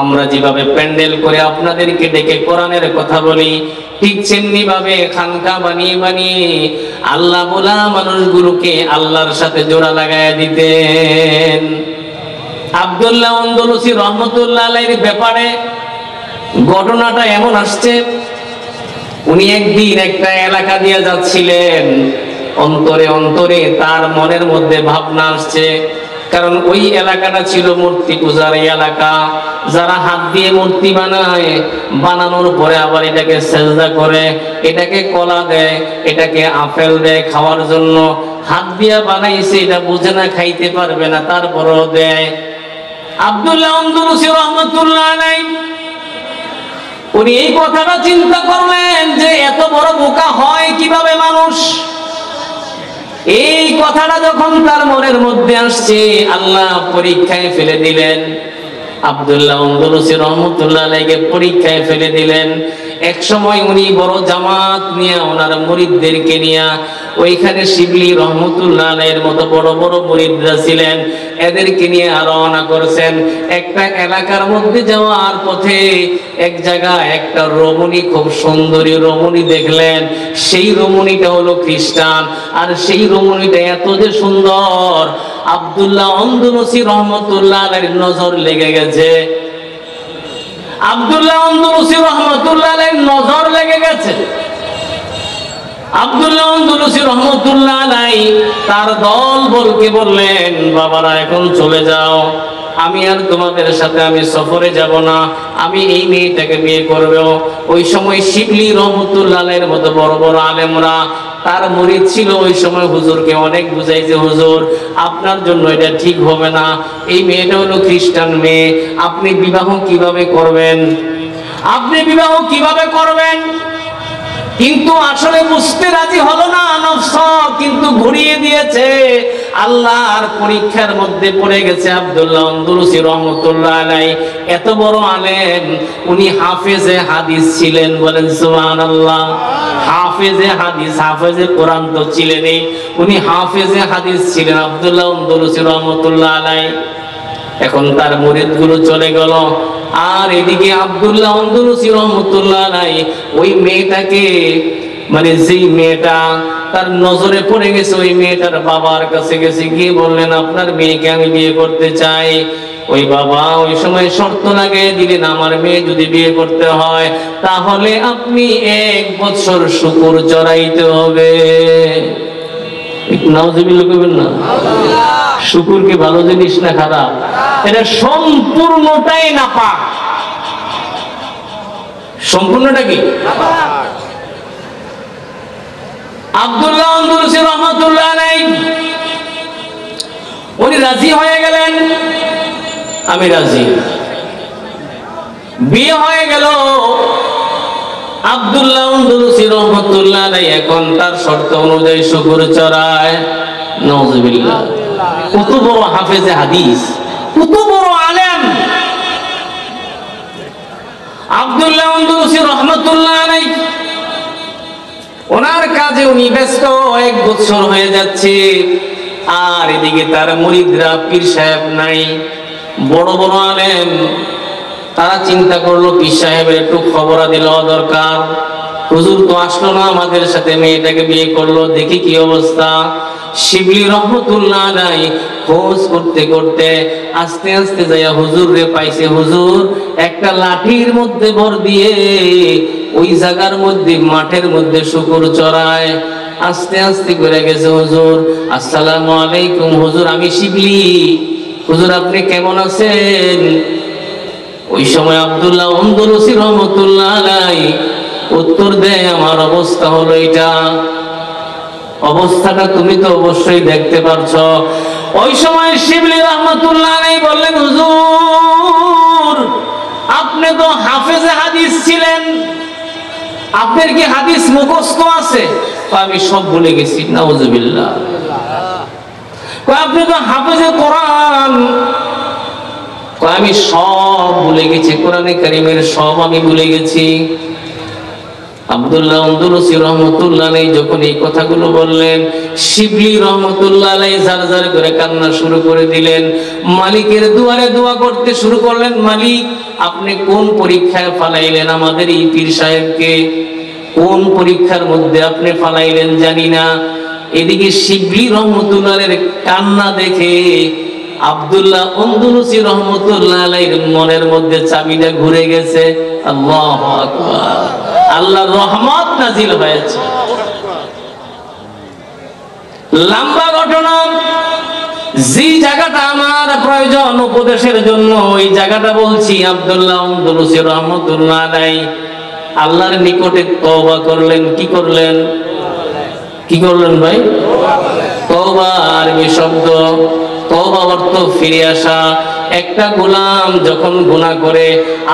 আমরা যেভাবে প্যান্ডেল করে আপনাদেরকে ডেকে কোরআনের কথা বলি, ঠিক তেমনি ভাবে খানকা বানিয়ে বানিয়ে আল্লাহ বলা মানুষগুলোকে আল্লাহর সাথে জোড়া লাগায় দিতেন। আব্দুল্লাহ আন্দলুসি রহমতুল্লাহ আলাইহির ব্যাপারে ঘটনাটা এমন আসছে, উনি একদিন একটা এলাকা দিয়ে যাচ্ছিলেন। অন্তরে অন্তরে তার মনের মধ্যে ভাবনা আসছে, কারণ ওই এলাকাটা ছিল মূর্তি পূজার এলাকা। যারা হাত দিয়ে মূর্তি বানায়, বানানোর পরে আবার এটাকে সেজদা করে, এটাকে কলা দেয়, এটাকে আপেল দেয় খাওয়ার জন্য। হাত দিয়ে বানাইছে, এটা বুঝে না, খাইতে পারবে না, তারপরও দেয়। আব্দুল্লাহ আন্দলুসি রহমতুল্লাহ আলাইহি উনি এই কথাটা চিন্তা করলেন যে এত বড় বোকা হয় কিভাবে মানুষ। এই কথাটা যখন তার মনের মধ্যে আসছে, আল্লাহ পরীক্ষায় ফেলে দিলেন। আব্দুল্লাহ আন্দলুসি রহমতুল্লাহ আলাইহিকে পরীক্ষায় ফেলে দিলেন। এক সময় উনি বড় জামাত নিয়ে, ওনার মুরিদদেরকে নিয়ে ওইখানে শিবলি রহমতুল্লাহ আলাইহির মতো বড় বড় মুরিদরা ছিলেন, এদেরকে নিয়ে রওনা করছেন। একটা এলাকার মধ্যে যাওয়ার পথে এক জায়গায় একটা রমণী, খুব সুন্দরী রমণী দেখলেন। সেই রমণীটা হলো খ্রিস্টান। আর সেই রমণীটা এত যে সুন্দর, আব্দুল্লাহ আন্দলুসি রহমতুল্লাহ আলাইহির নজর লেগে গেছে। আব্দুল্লাহ আন্দলুসি রহমতুল্লাহ আলাইহির নজর লেগে গেছে। আব্দুল্লাহ আন্দলুসি রহমতুল্লাহ আলাইহি তার দল বলকে বললেন, বাবারা এখন চলে যাও, আমি আর তোমাদের সাথে আমি সফরে যাব না, আমি এই মেয়েটাকে বিয়ে করব। ওই সময় শিবলি রহমতুল্লাহ আলাইহির মতো বড় বড় আলেমরা, তার মুরিদ ছিল, ওই সময় হুজুরকে অনেক বুঝাইছে, হুজুর আপনার জন্য এটা ঠিক হবে না, এই মেয়েটা হলো খ্রিস্টান মেয়ে, আপনি বিবাহ কিভাবে করবেন, আপনি বিবাহ কিভাবে করবেন? কিন্তু আসলে বুঝতে রাজি হলো না। নফস কিন্তু ঘুরিয়ে দিয়েছে। আল্লাহর পরীক্ষার মধ্যে পড়ে গেছে আব্দুল্লাহ আন্দলুসি রহমতুল্লাহ আলাইহি। এত বড় আলেম, উনি হাফেজে হাদিস ছিলেন, বলেন সুবহানাল্লাহ। হাফেজে হাদিস, হাফেজে কোরআন তো ছিলেনই, উনি হাফেজে হাদিস ছিলেন আব্দুল্লাহ আন্দলুসি রহমতুল্লাহ আলাইহি। এখন তার মুরিদগুলো চলে গেল, আর এদিকে আব্দুল্লাহ আন্দলুসি রহমতুল্লাহ আলাইহি ওই মেয়েটাকে, যেই মেয়েটা তার নজরে পড়ে গেছে, ওই মেয়েটার বাবার কাছে গেছে, গিয়ে বললেন, আপনার মেয়েকে আমি বিয়ে করতে চাই। ওই বাবা ওই সময় শর্ত লাগিয়ে দিলেন, আমার মেয়ে যদি বিয়ে করতে হয় তাহলে আপনি 1 বছর শুকুর চড়াইতে হবে। নাউজুবিল্লাহ কইবেন না? শুকুর কি ভালো জিনিস না খারাপ? এটা সম্পূর্ণটাই নাপাক। সম্পূর্ণটা কি নাপাক। আব্দুল্লাহ আন্দলুসি রহমতুল্লাহ আলাইহি উনি রাজি হয়ে গেলেন, আমি রাজি। বিয়ে হয়ে গেল। আব্দুল্লাহ আন্দলুসি রহমতুল্লাহ আলাইহি এখন তার শর্ত অনুযায়ী শুকুর চড়ায়। নাউজুবিল্লাহ। কত বড় হাফেজে হাদিস, কত বড় আলেম আব্দুল্লাহ আন্দলুসি রহমতুল্লাহ আলাইহি। ওনার কাজে উনি ব্যস্ত, 1 বছর হয়ে যাচ্ছে। আর এদিকে তার মুরিদরা, পীর সাহেব নাই, বড় বড় আলেম তারা চিন্তা করলো পীর সাহেবের একটু খবরাদি লওয়া দরকার। হুজুর তো আসলো না আমাদের সাথে, মেয়েটাকে বিয়ে করলো, দেখি কি অবস্থা। শিবলি রহমতুল্লাহ আলাইহি খোঁজ করতে করতে আস্তে আস্তে যাইয়া হুজুর রে পাইছে। হুজুর একটা লাঠির মধ্যে ভর দিয়ে ওই জায়গার মধ্যে মাঠের মধ্যে শুকর চড়ায়। আস্তে আস্তে করে গেছে। হুজুর আসসালামু আলাইকুম। হুজুর আমি শিবলি। হুজুর আপনি কেমন আছেন? ওই সময় আব্দুল্লাহ আন্দলুসি রহমতুল্লাহ আলাইহি উত্তর দেয়, আমার অবস্থা হলো এটা। অবস্থাটা তুমি তো অবশ্যই দেখতে পারছো। ওই সময় শিবলি রহমতুল্লাহ আলাইহি বললেন, হুজুর আপনি তো হাফেজে হাদিস ছিলেন, আপনার কি হাদিস মুখস্থ আছে? আমি সব ভুলে গেছি। নাউজুবিল্লাহ। আপনি তো হাফেজে কোরআন। আমি সব ভুলে গেছি, কোরআনে কারীমের সব আমি ভুলে গেছি। আব্দুল্লাহ আন্দলুসি রহমতুল্লাহ আলাইহি যখন এই কথাগুলো বললেন, শিবলি রহমতুল্লাহ আলাইহি জারজার করে কান্না শুরু করে দিলেন। মালিকের দুয়ারে দোয়া করতে শুরু করলেন, মালিক আপনি কোন পরীক্ষায় ফালাইলেন আমাদের এই পীর সাহেবকে? কোন পরীক্ষার মধ্যে আপনি ফালাইলেন জানি না। এদিকে শিবলি রহমতুল্লাহ আলাইহির কান্না দেখে আব্দুল্লাহ আন্দলুসি রহমতুল্লাহ আলাইহির মনের মধ্যে চাবিটা ঘুরে গেছে। আল্লাহু আকবার। আল্লাহর রহমত নাজিল হয়েছে। লম্বা ঘটনা। যে জায়গাটা আমার প্রয়োজন উপদেশের জন্য ওই জায়গাটা বলছি। আব্দুল্লাহ আন্দলুসি রহমতুল্লাহ আলাইহি আল্লাহর নিকটে তওবা করলেন। কি করলেন? কি করলেন ভাই? তওবা আরবি শব্দ। তওবা অর্থ ফিরে আসা। একটা গোলাম যখন গুনাহ করে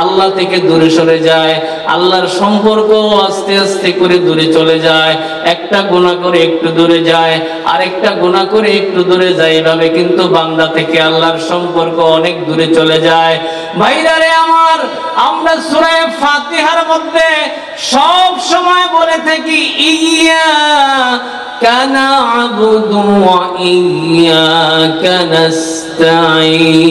আল্লাহ থেকে দূরে সরে যায়, আল্লাহর সম্পর্ক আস্তে আস্তে করে দূরে চলে যায়। একটা গুনাহ করে একটু দূরে যায়, আরেকটা গুনাহ করে একটু দূরে যায়, এভাবে কিন্তু বান্দা থেকে আল্লাহর সম্পর্ক অনেক দূরে চলে যায়। ভাইরা রে আমার, আমরা সূরা ফাতিহার মধ্যে সব সময় বলে থাকি ইয়্যাকা না'বুদু ওয়া ইয়্যাকা নাস্তাঈন।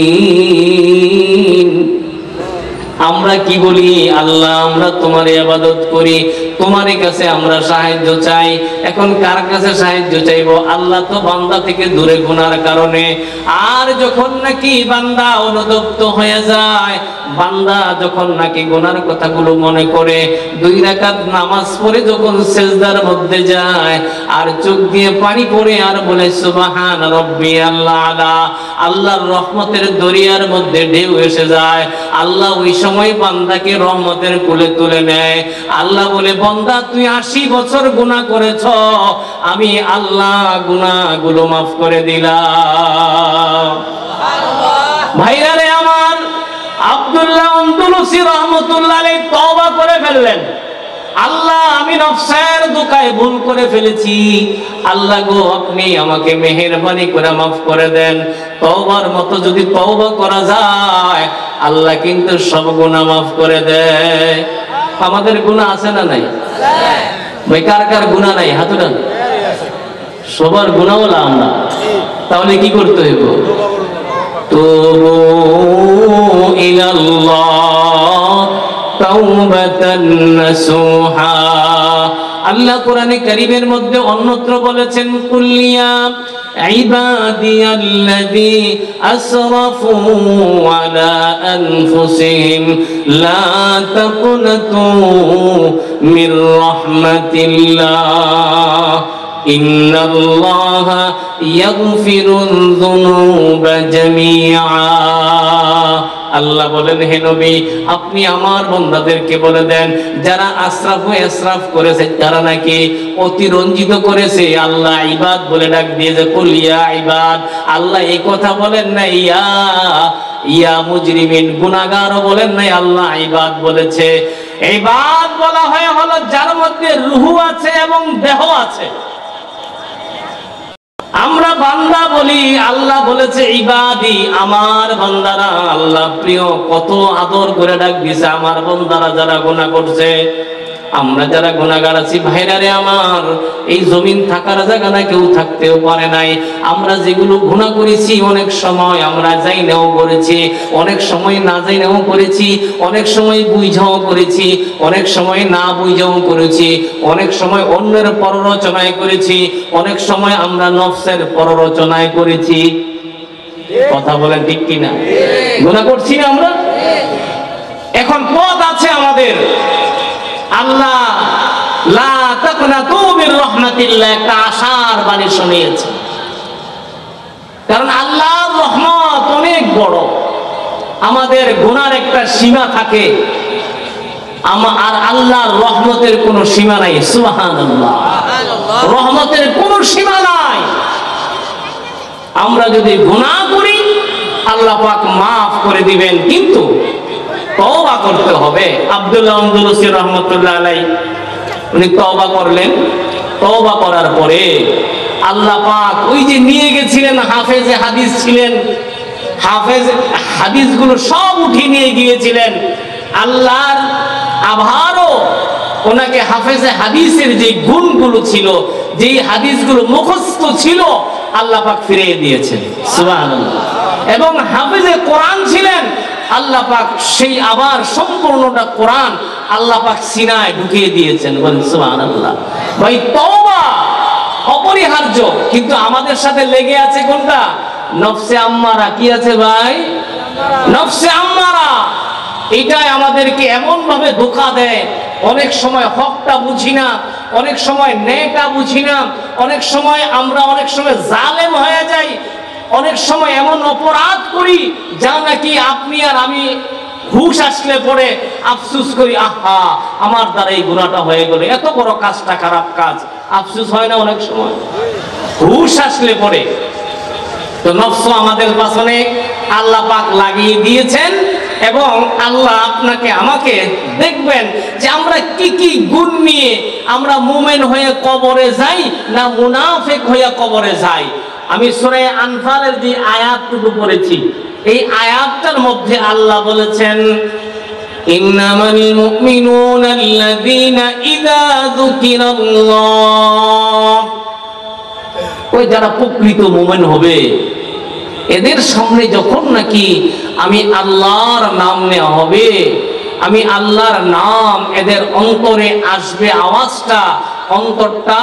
আমরা কি বলি? আল্লাহ আমরা তোমার ইবাদত করি, তোমার কাছে আমরা সাহায্য চাই। এখন কার কাছে সাহায্য চাইবো? আল্লাহ তো বান্দা থেকে দূরে গুনার কারণে। আর যখন নাকি বান্দা অনুতপ্ত হয়ে যায়, বান্দা যখন নাকি গুনার কথাগুলো মনে করে, 2 রাকাত নামাজ পড়ে যখন সিজদার মধ্যে যায় আর চোখ দিয়ে পানি পড়ে আর বলে সুবহান রাব্বিয়াল আলা, আল্লাহর রহমতের দরিয়ার মধ্যে ঢেউ এসে যায়। আল্লাহ ওই সময় বান্দাকে রহমতের কোলে তুলে নেয়। আল্লাহ বলে, বান্দা তুই 80 বছর গুনাহ করেছ, আমি আল্লাহ গুনাহগুলো মাফ করে দিলাম। ভাইরা রে আমার, আব্দুল্লাহ আন্দলুসি রহমতুল্লাহ আলাইহি তওবা করে ফেললেন। আল্লাহ আমি নফসের দোকায় ভুল করে ফেলেছি, আল্লাহ গো আপনি আমাকে মেহেরবানি করে মাফ করে দেন। তওবার মতো যদি তওবা করা যায় আল্লাহ কিন্তু সব গুনাহ মাফ করে দেয়। আমাদের গুনাহ আছে না নাই? ভাই কার কার গুনাহ নাই হাত উঠান। সবার গুনাহ হলো আমরা। তাহলে কি করতে হইব? তুবু ইলাল্লাহ তাওবাতান নাসুহা। আল্লাহ কোরআনে কারীমের মধ্যে অন্যত্র বলেছেন, কুল্লিয়া ইবাদিয়াল্লাযী আসরাফু আলা আনফুসিহিম লা তাকুনাতু মির রাহমাতিল্লাহ ইন্নাল্লাহা ইয়াগফিরুয যুনুবা জামিআ। আল্লাহ বলেন, হে নবী আপনি আমার বান্দাদেরকে বলে দেন যারা ইসরাফ করেছে, যারা নাকি অতিরঞ্জিত করেছে, আল্লাহ ইবাদ বলে ডাক দিয়েছে। কুল ইয়া ইবাদ। আল্লাহ এই কথা বলেন না ইয়া মুজরিমিন, গুনাহগারও বলেন নাই, আল্লাহ ইবাদ বলেছে। ইবাদ বলা হয় হলো যার মধ্যে রূহ আছে এবং দেহ আছে। আমরা বান্দা বলি, আল্লাহ বলেছে ইবাদি, আমার বান্দারা। আল্লাহ প্রিয় কত আদর করে ডাক দিয়েছে আমার বান্দারা যারা গুনাহ করছে। আমরা যারা গুনাহগার আছি ভাইরা রে আমার, এই জমিন থাকার জায়গা না, কেউ থাকতেও পারে নাই। আমরা যেগুলো গুনাহ করেছি অনেক সময় আমরা জাইনাও করেছি, অনেক সময় না জাইনাও করেছি, অনেক সময় বুঝাও করেছি, অনেক সময় না বুঝাও করেছি, অনেক সময় অন্যের পররচনায় করেছি, অনেক সময় আমরা নফসের পররচনায় করেছি। কথা বলেন ঠিক কিনা? গুনাহ করছি না আমরা? এখন পথ আছে আমাদের। আল্লাহ লা তাকনাতু মির রাহমাতিল্লাহ একটা আশার বাণী শুনিয়েছে, কারণ আল্লাহর রহমত অনেক বড়। আমাদের গুনার একটা সীমা থাকে, আর আল্লাহর রহমতের কোনো সীমা নাই। সুবহানাল্লাহ, রহমতের কোনো সীমা নাই। আমরা যদি গুনাহ করি আল্লাহ পাক মাফ করে দিবেন, কিন্তু তওবা করতে হবে। আব্দুল্লাহ আন্দলুসী রাহমাতুল্লাহ আলাইহি উনি তওবা করলেন। তওবা করার পরে আল্লাহ পাক ওই যে নিয়ে গেছিলেন, হাফেজে হাদিস ছিলেন, হাফেজ হাদিসগুলো সব উঠিয়ে নিয়ে গিয়েছিলেন। আল্লাহর আভারও ওনাকে হাফেজে হাদিসের যে গুণগুলো ছিল, যেই হাদিসগুলো মুখস্থ ছিল, আল্লাহ পাক ফিরিয়ে দিয়েছেন। সুবহানাল্লাহ। এবং হাফেজে কোরআন ছিলেন, আল্লাহ পাক সেই আবার সম্পূর্ণটা কোরআন আল্লাহ পাক সিনায় ঢুকিয়ে দিয়েছেন। বলেন সুবহানাল্লাহ। ভাই তওবা অপরিহার্য, কিন্তু আমাদের সাথে লেগে আছে কোনটা? নফসে আম্মারা। কি আছে ভাই? নফসে আম্মারা। এটাই আমাদেরকে এমন ভাবে ধোঁকা দেয়। অনেক সময় হকটা বুঝি না, অনেক সময় ন্যায়টা বুঝি না, অনেক সময় আমরা অনেক সময় জালেম হয়ে যাই, অনেক সময় এমন অপরাধ করি যা নাকি আপনি আর আমি হুশ আসলে পরে আফসোস করি, আহা আমার দ্বারা এই গুনাহটা হয়ে গেল, এত বড় কাজটা খারাপ কাজ। আফসোস হয় না অনেক সময় হুশ আসলে পরে? তো নফস আমাদের পাশে আল্লাহ পাক লাগিয়ে দিয়েছেন, এবং আল্লাহ আপনাকে আমাকে দেখবেন যে আমরা কি কি গুণ নিয়ে আমরা মুমিন হয়ে কবরে যাই না মুনাফিক হয়ে কবরে যাই। আমি সূরা আনফালের যে আয়াতটুকু পড়েছি, এই আয়াতটার মধ্যে আল্লাহ বলেছেন, ইন্নামাল মুমিনুনা আল্লাযীনা ইযা যুকিরাল্লাহ, ওই যারা প্রকৃত মুমিন হবে এদের সামনে যখন নাকি আমি আল্লাহর নাম নেওয়া হবে, আমি আল্লাহর নাম এদের অন্তরে আসবে, আওয়াজটা, অন্তরটা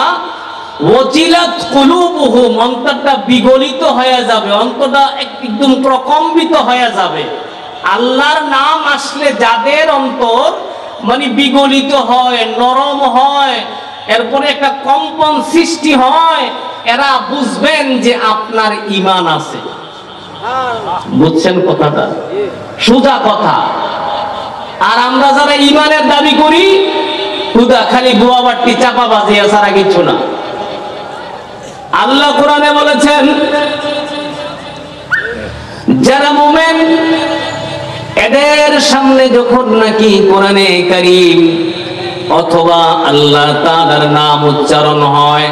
ওয়াজিলাত কুলুবুহুম, অন্তরটা বিগলিত হয়ে যাবে, অন্তরটা একদম প্রকম্পিত হয়ে যাবে। আল্লাহর নাম আসলে যাদের অন্তর মানে বিগলিত হয়, নরম হয়, এরপরে একটা কম্পন সৃষ্টি হয়, এরা বুঝবেন যে আপনার ঈমান আছে। বুঝছেন কথাটা? সোজা কথা। আর আমরা যারা ঈমানের দাবি করি, খুদা খালি বুয়া বাট্টি চাপা বাজিয়া ছাড়া কিছু না। আল্লাহ কোরআনে বলেছেন, যারা মুমিন এদের সামনে যখন নাকি কোরআনে কারীম অথবা আল্লাহ তাআলার নাম উচ্চারণ হয়,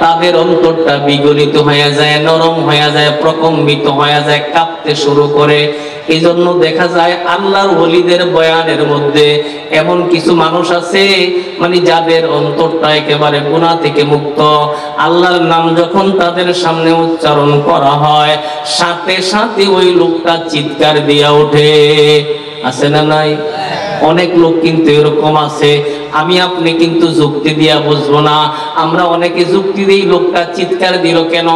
তাদের অন্তরটা বিগলিত হয়ে যায়, নরম হয়ে যায়, প্রকম্পিত হয়ে যায়, কাঁপতে শুরু করে। এই জন্য দেখা যায় আল্লাহর ওলিদের বয়ানের মধ্যে এমন কিছু মানুষ আছে মানে যাদের অন্তরটা একেবারে গুনাহ থেকে মুক্ত। আল্লাহর নাম যখন তাদের সামনে উচ্চারণ করা হয়, সাথে সাথে ওই লোকটা চিৎকার দিয়া ওঠে। আছে না নাই? অনেক লোক কিন্তু এরকম আছে। আমি আপনি কিন্তু যুক্তি দিয়া বুঝবো না, আমরা অনেকে যুক্তি দিই লোকটা চিৎকার দিল কেন,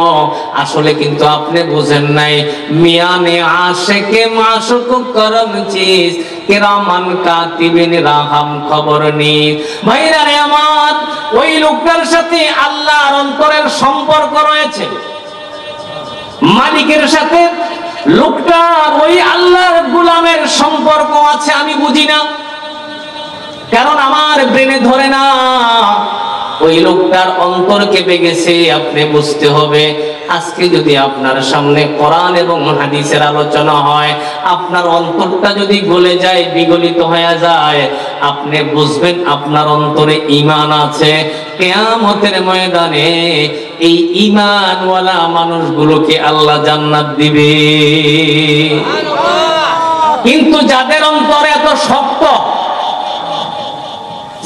আসলে কিন্তু আপনি বুঝেন নাই। মিয়ানে আশিকে মাশুক করম চিজ কিরামান কাতিবিন রাহাম খবর নি। ভাইরা রে আমার, ওই লোকটার সাথে আল্লাহর অন্তরের সম্পর্ক রয়েছে, মালিকের সাথে লোকটার ওই আল্লাহর গোলামের সম্পর্ক আছে। আমি বুঝি না, কারণ আমার ব্রেনে ধরে না। ওই লোকটার অন্তর কেঁপে গেছে, আপনি বুঝতে হবে। আজকে যদি আপনার সামনে কোরআন এবং হাদিসের আলোচনা হয়, আপনার অন্তরটা যদি গলে যায়, বিগলিত হয়ে যায়, আপনি বুঝবেন আপনার অন্তরে ঈমান আছে। কিয়ামতের ময়দানে এই ঈমানওয়ালা মানুষগুলোকে আল্লাহ জান্নাত দিবে। কিন্তু যাদের অন্তর এত শক্ত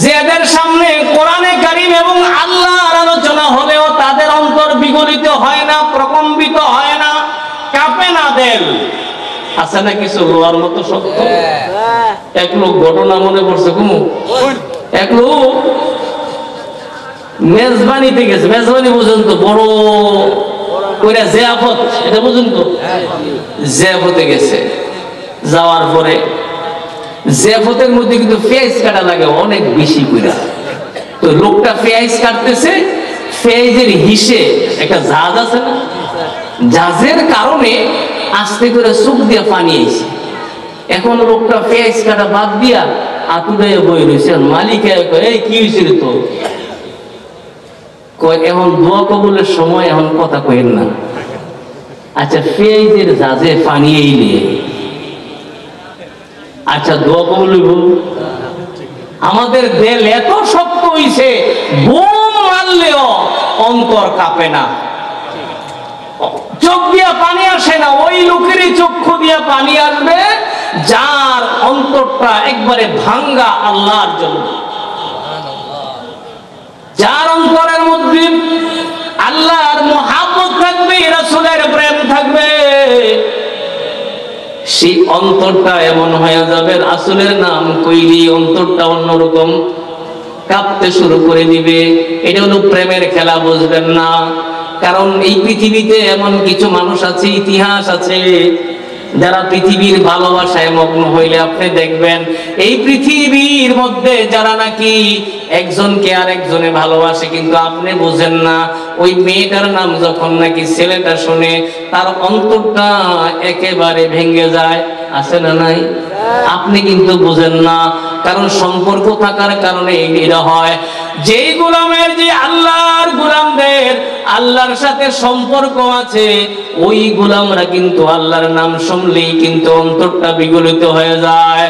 যে এদের সামনে কোরআনে কারীম এবং আল্লাহর আলোচনা হলেও তাদের অন্তর বিগলিত হয় না, প্রকম্পিত হয় না, কাঁপে না দেল। আছে না কিছু লোহার মতো শক্ত? এক লোক ঘটনা মনে পড়ছে, কুমু এক লোক মেজবানিতে গেছে। মেজবানি বুঝুন তো, বড় কইরা জিয়াফত, এটা বুঝুন তো, জিয়াফতে গেছে। যাওয়ার পরে জিয়াফতের মধ্যে কিন্তু পেঁয়াজ কাটা লাগে অনেক বেশি কইরা। তো লোকটা পেঁয়াজ কাটতেছে, পেঁয়াজের হিসে একটা জাহাজ আছে না, জাহাজের কারণে আস্তে করে চোখ দিয়ে পানি আইছে। এখন লোকটা পেঁয়াজ কাটা বাদ দিয়া আতুরে বই রয়েছে। মালিক এই কি হয়েছিল তো? কয় এখন দোয়া কবুলের সময়, এখন কথা কইেন না। আচ্ছা পেঁয়াজের জাহাজে পানি এলে আচ্ছা দোয়া কবুল হইব? আমাদের দেল এত শক্ত হইছে, বোম মারলেও অন্তর কাঁপে না, চোখ দিয়া পানি আসে না। ওই লোকেরই চক্ষু দিয়া পানি আসবে যার অন্তরটা একবারে ভাঙ্গা আল্লাহর জন্য, যার অন্তরের মধ্যে আল্লাহর মহব্বত থাকবে, রাসূলের প্রেম থাকবে। সেই অন্তরটা এমন হয়ে যাবে, রাসূলের নাম কইলি অন্তরটা অন্যরকম কাঁপতে শুরু করে দিবে। এটা হলো প্রেমের খেলা, বুঝবেন না? কারণ এই পৃথিবীতে এমন কিছু মানুষ আছে, ইতিহাস আছে, যারা পৃথিবীর ভালোবাসায় মগ্ন হইলে আপনি দেখবেন এই পৃথিবীর মধ্যে যারা নাকি একজনকে আরেকজনে ভালোবাসে, কিন্তু আপনি বুঝেন না। ওই মেয়েটার নাম যখন নাকি ছেলেটা শুনে, তার অন্তরটা একেবারে ভেঙে যায়। আছে না নাই? আপনি কিন্তু বুঝেন না, কারণ সম্পর্ক থাকার কারণে এটা হয়। যে গোলামের, যে আল্লাহর গোলামদের আল্লাহর সাথে সম্পর্ক আছে, ওই গোলামরা কিন্তু আল্লাহর নাম শুনলেই কিন্তু অন্তরটা বিগলিত হয়ে যায়।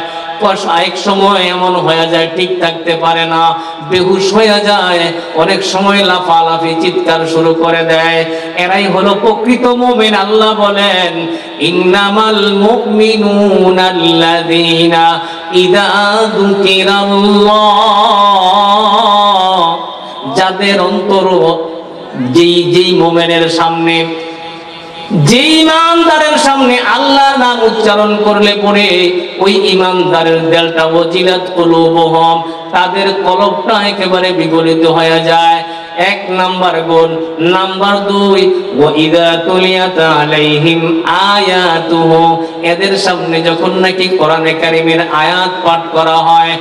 এক সময় এমন হয়ে যায় ঠিক থাকতে পারে না, বেহুশ হয়ে যায়, অনেক সময় লাফালাফি চিৎকার শুরু করে দেয়। এরাই হলো প্রকৃত মুমিন। আল্লাহ বলেন ইন্নামাল মুমিনুনা আল্লাযীনা ইযা যুকিরাল্লাহ, যাদের অন্তর যেই মুমিনের সামনে, যে ইমানদারের সামনে আল্লাহর নাম উচ্চারণ করলে পরে ওই ইমানদারের দিলটা ওয়াজিলাত কুলুবুহুম, তাদের কলবটা একেবারে বিগলিত হয়ে যায়। এক নাম্বার গুণ। নাম্বার দুই, ওয়া ইযা তুলিয়াত আলাইহিম আয়াতুহু, এদের সামনে যখন নাকি কোরআনে কারীমের আয়াত পাঠ করা হয়,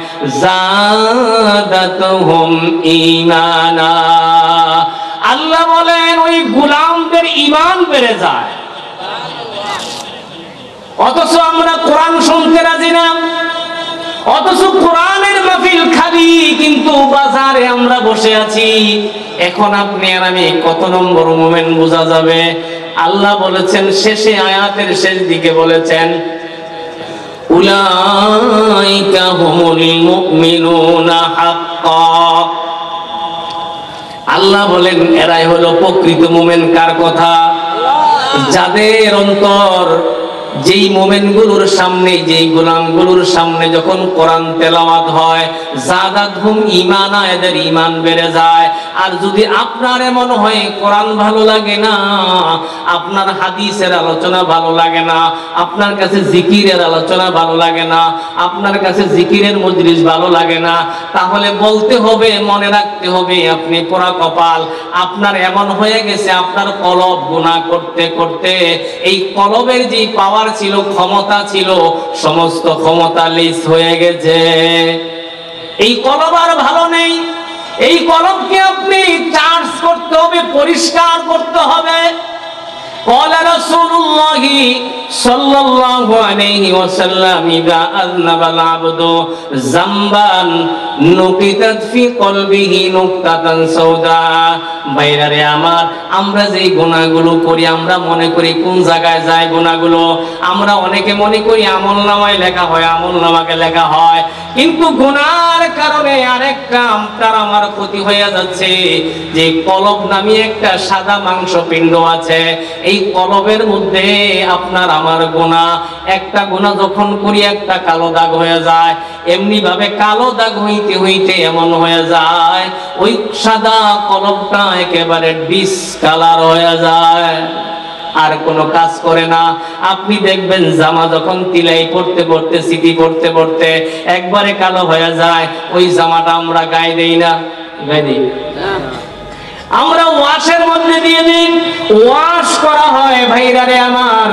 যাদাতুহুম ঈমানা, আল্লাহ বলেন ওই গোলামদের ঈমান বেড়ে যায়। অথচ আমরা কোরআন শুনতে রাজি না, অথচ কোরআনের মাহফিল খালি, কিন্তু বাজারে আমরা বসে আছি। এখন আপনি আর আমি কত নম্বর মুমিন বোঝা যাবে? আল্লাহ বলেছেন শেষে, আয়াতের শেষ দিকে বলেছেন উলাইকা হুমুল মুমিনুনা হাক্কা। আল্লাহ বলেন এরাই হলো প্রকৃত মুমিন। কার কথা? যাদের অন্তর যেই মুমিনগুলোর সামনে, যেই গোলামগুলোর সামনে যখন কোরআন তেলাওয়াত হয়, যাদাতহুম ঈমানা, এদের ঈমান বেড়ে যায়। আর যদি আপনার এমন হয় কোরআন ভালো লাগে না, আপনার হাদিসের আলোচনা ভালো লাগে না, আপনার কাছে জিকিরের আলোচনা ভালো লাগে না, আপনার কাছে জিকিরের মজলিস ভালো লাগে না, তাহলে বলতে হবে, মনে রাখতে হবে, আপনি পোড়া কপাল। আপনার এমন হয়ে গেছে, আপনার কলব গুনাহ করতে করতে এই কলবের যে পাওয়ার ছিল, ক্ষমতা ছিল, সমস্ত ক্ষমতা লিস হয়ে গেছে। এই কলব আর ভালো নেই। এই কলবকে আপনি চার্জ করতে হবে, পরিষ্কার করতে হবে। قال رسول الله صلى الله عليه وسلم إذا أذنب العبد ذنبا نكتت في قلبه نكتة سوداء। বাইরে আমার, আমরা যেই গুনাহগুলো করি, আমরা মনে করি কোন জায়গায় যায় গুনাহগুলো? আমরা অনেকে মনে করি আমলনামায় লেখা হয়, আমলনামাকে লেখা হয়, কিন্তু গুনার কারণে আরেকটা আপনার আমার ক্ষতি হয়ে যাচ্ছে, যে কলব নামে একটা সাদা মাংসপিণ্ড আছে, এই কলবের মধ্যে আপনার আমার গুনাহ, একটা গুনাহ যখন করি একটা কালো দাগ হয়ে যায়, এমনি ভাবে কালো দাগ হইতে হইতে এমন হয়ে যায় ওই সাদা কলবটা একেবারে ডিসকালার হয়ে যায়, আর কোনো কাজ করে না। আপনি দেখবেন জামা যখন তিলাই পড়তে পড়তে সিটি পড়তে পড়তে একবারে কালো হয়ে যায়, ওই জামাটা আমরা গায়ে দেই না, গায়ে দিই, আমরা ওয়াশের মধ্যে দিয়ে দিই, ওয়াশ করা হয়। ভাইরারে আমার,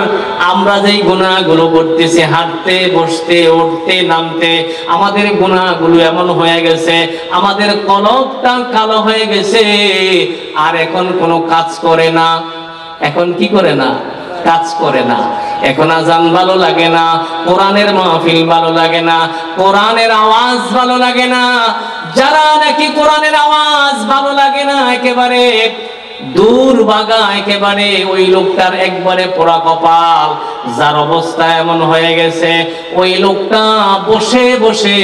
আমরা যেই গুনাহগুলো করতেছি, হাঁটতে বসতে উঠতে নামতে, আমাদের গুনাহগুলো এমন হয়ে গেছে, আমাদের কলবটা কালো হয়ে গেছে, আর এখন কোনো কাজ করে না। এখন কি করে না? কাজ করে না। এখন আজান ভালো লাগে না, কোরআনের মাহফিল ভালো লাগে না, কোরআনের আওয়াজ ভালো লাগে না। যারা নাকি কোরআনের আওয়াজ ভালো লাগে না, একেবারে দূর বাগা, একেবারে ওই লোকটার একবারে পোড়া কপাল। যার অবস্থা এমন হয়ে গেছে, ওই লোকটা বসে বসে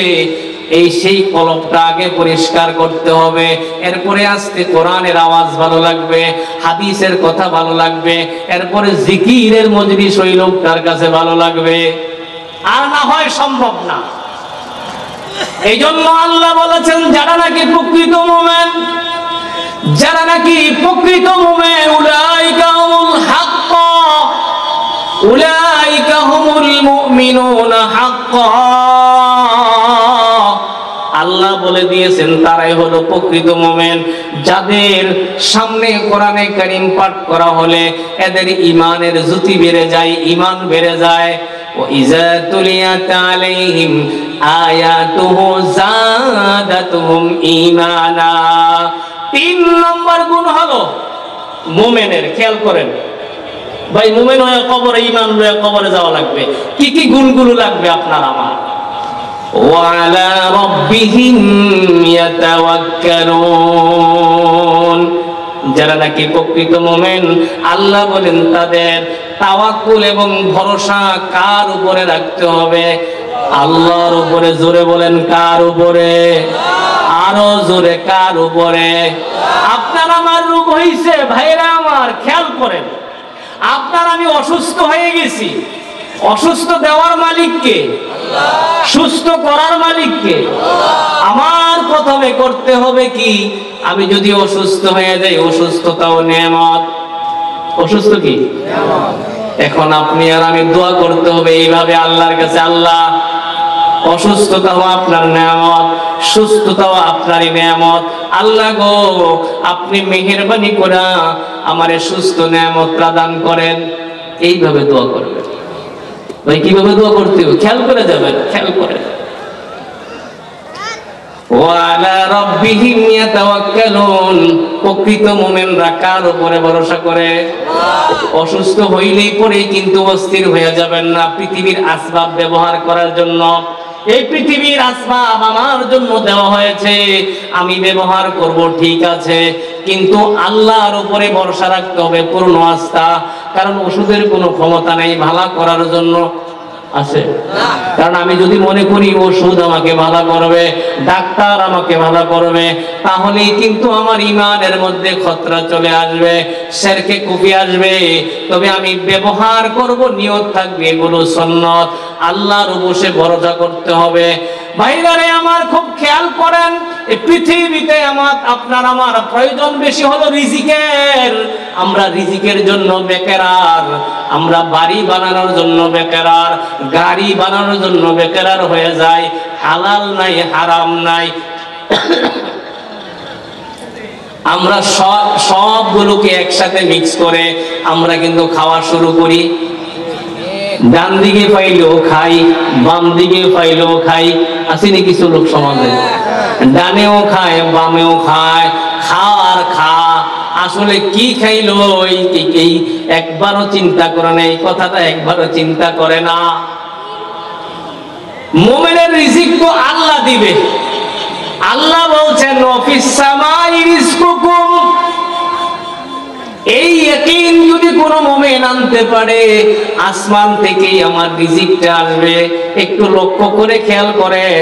এই সেই কলবটা আগে পরিষ্কার করতে হবে, এরপরে আস্তে কোরআনের আওয়াজ ভালো লাগবে, হাদিসের কথা ভালো লাগবে, এরপরে জিকিরের মজলিস ওই লোকটার কাছে ভালো লাগবে। আর না হয় সম্ভব না। এই জন্য আল্লাহ বলেছেন, যারা নাকি প্রকৃত মুমিন, যারা নাকি প্রকৃত মুমিন, উলাইকা হুমুল হাক্ক, উলাইকা হুমুল মুমিনুনা হাক্কা। আল্লাহ বলে দিয়েছেন তারাই হলো প্রকৃত মুমিন, যাদের সামনে কোরআনে কারীম পাঠ করা হলে এদের ঈমানের জ্যোতি বেড়ে যায়, ঈমান বেড়ে যায়। ওয়াইযা তুলিয়াত আলাইহিম আয়াতুহু যাদাতুহুম ঈমানা। 3 নম্বর গুণ হলো মুমিনের। খেয়াল করেন ভাই, মুমিন হয়ে কবরে, ঈমান হয়ে কবরে যাওয়া লাগবে। কি কি গুণগুলো লাগবে আপনার আমার? وعلى ربهم يتوكلون। যারা নাকি প্রকৃত মুমিন, আল্লাহ বলেন তাদের তাওয়াক্কুল এবং ভরসা কার উপরে রাখতে হবে? আল্লাহর উপরে। জোরে বলেন, কার উপরে? আরো জোরে, কার উপরে? আপনার আমার রোগ হইছে, ভাইরা আমার খেয়াল করেন, আপনার আমি অসুস্থ হয়ে গেছি, অসুস্থ দেওয়ার মালিক কে? সুস্থ করার মালিক কে? আমার প্রথমে করতে হবে কি? আমি যদি অসুস্থ হয়ে যাই, অসুস্থতাও নেয়ামত। অসুস্থ কি? এখন আপনি আর আমি দোয়া করতে হবে এইভাবে আল্লাহর কাছে, আল্লাহ অসুস্থতাও আপনার নেয়ামত, সুস্থতাও আপনারই নেয়ামত। আল্লাহ গো, আপনি মেহেরবানি করে আমারে সুস্থ নেয়ামত প্রদান করেন। এইভাবে দোয়া করবেন। ভাই কিভাবে দোয়া করতে হবে খেয়াল করে যাবেন, খেয়াল করে। ওয়ালা রাব্বিহিম ইয়াতাওয়াক্কালুন। প্রকৃত মুমিনরা কার উপরে ভরসা করে? অসুস্থ হইলেই পরেই কিন্তু অস্থির হয়ে যাবেন না পৃথিবীর আসবাব ব্যবহার করার জন্য। এই পৃথিবীর আসবাব আমার জন্য দেওয়া হয়েছে, আমি ব্যবহার করব, ঠিক আছে, কিন্তু আল্লাহর উপরে ভরসা রাখতে হবে, পূর্ণ আস্থা। কারণ ওষুধের কোনো ক্ষমতা নেই ভালো করার জন্য, আছে? কারণ আমি যদি মনে করি ওষুধ আমাকে ভালো করবে, ডাক্তার আমাকে ভালো করবে, তাহলেই কিন্তু আমার ঈমানের মধ্যে খতরা চলে আসবে, শিরকে কুফরি আসবে। তবে আমি ব্যবহার করব, নিয়ত থাকবে এগুলো সুন্নাত, আল্লাহর উপরে ভরসা করতে হবে। ভাইরারে আমার, খুব খেয়াল করেন, এই পৃথিবীতে আপনার আমার প্রয়োজন বেশি হলো রিজিকের। আমরা রিজিকের জন্য বেকার, আমরা বাড়ি বানানোর জন্য বেকার, গাড়ি বানানোর জন্য বেকার হয়ে যায়। হালাল নাই, হারাম নাই, আমরা সবগুলোকে একসাথে মিক্স করে আমরা কিন্তু খাওয়া শুরু করি। ডান দিকে পাইলেও খাই, বাম দিকে পাইলেও খাই, আসেনি কিছু লোক সমাজে? ডানেও খায়, বামেও খায়, খাওয়ার খা। আসলে কি খাইলো এই একবারও চিন্তা করে না, এই কথাটা একবারও চিন্তা করে না। মুমিনের রিজিক তো আল্লাহ দিবে। আল্লাহ বলছেন ওয়াফিস সামাই রিজকুকুম। এই ইয়াকিন যদি কোনো মুমিন আনতে পারে, আসমান থেকেই আমার রিজিকটা আসবে। একটু লক্ষ্য করে খেয়াল করেন,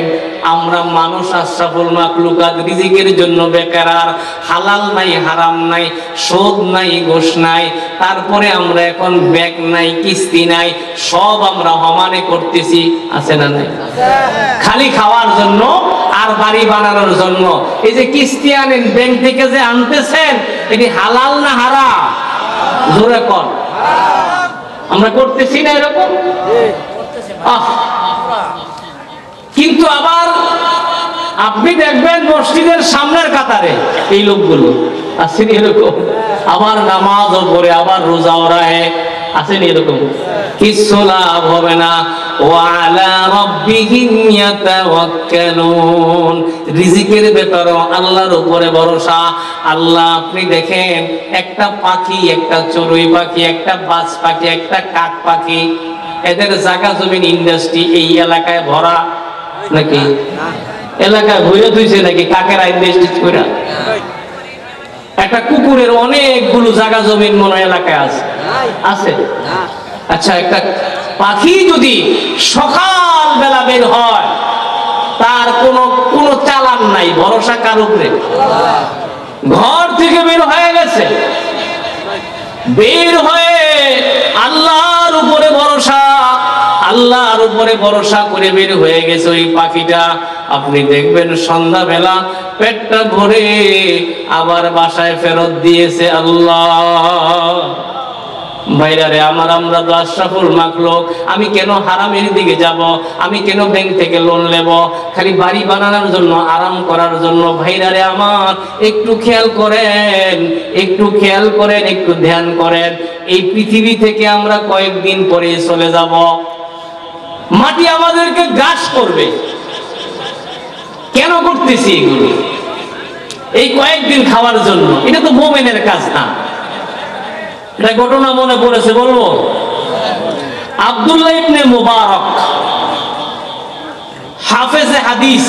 আমরা মানুষ আশরাফুল মাখলুকাত, রিজিকের জন্য বেকারার, হালাল নাই হারাম নাই, সুদ নাই ঘুষ নাই, তারপরে আমরা এখন ব্যাংক নাই কিস্তি নাই, সব আমরা সমানে করতেছি, আছে না নাই? খালি খাওয়ার জন্য আর বাড়ি বানানোর জন্য। এই যে কিস্তি আনেন ব্যাংক থেকে যে আনতেছেন, এটি হালাল না হারাম? জোরে কর। আমরা করতেছি না এরকম? কিন্তু আবার আপনি দেখবেন মসজিদের সামনের কাতারে এই লোকগুলো আসেনি এরকম, আবার নামাজও পড়ে আবার রোজাও রাখে, আসেনি এরকম? কিছু লাভ হবে না। ওয়ালা রাব্বিহিম ইয়াতাওয়াক্কালুন, রিজিকের ব্যাপারে আল্লাহর উপরে ভরসা। আল্লাহ, আপনি দেখেন একটা পাখি, একটা চড়ুই পাখি, একটা বাজ পাখি, একটা কাক পাখি, এদের জায়গা জমিন ইন্ডাস্ট্রি এই এলাকায় ভরা নাকি? এলাকায় ভরে ধুইছে নাকি কাকেরা ইন্ডাস্ট্রি করে? একটা কুকুরের অনেকগুলো জায়গা জমিন মনে এলাকায় আছে, আছে? আচ্ছা, একটা পাখি যদি সকাল বেলা বের হয়, তার কোনো চালান নাই, ভরসা কার উপরে? ঘর থেকে বের হয়ে গেছে, বের হয়ে আল্লাহর উপরে ভরসা, আল্লাহর উপরে ভরসা করে বের হয়ে গেছে ওই পাখিটা। আপনি দেখবেন সন্ধ্যাবেলা পেটটা ভরে আবার বাসায় ফেরত দিয়েছে। আল্লাহ ভাইরারে আমার, আমরা তো আশরাফুল মাখলুক, আমি কেন হারামের দিকে যাব? আমি কেন ব্যাংক থেকে লোন নেব খালি বাড়ি বানানোর জন্য, আরাম করার জন্য? ভাইরারে আমার, একটু খেয়াল করেন, একটু খেয়াল করেন, একটু ধ্যান করেন। এই পৃথিবী থেকে আমরা কয়েকদিন পরে চলে যাব, মাটি আমাদেরকে গ্রাস করবে। কেন করতেছি এগুলো? এই কয়েকদিন খাওয়ার জন্য? এটা তো মুমিনের কাজ না। এটা ঘটনা মনে পড়েছে, বলবো? আব্দুল্লাহ ইবনে মুবারক, হাফেজে হাদিস,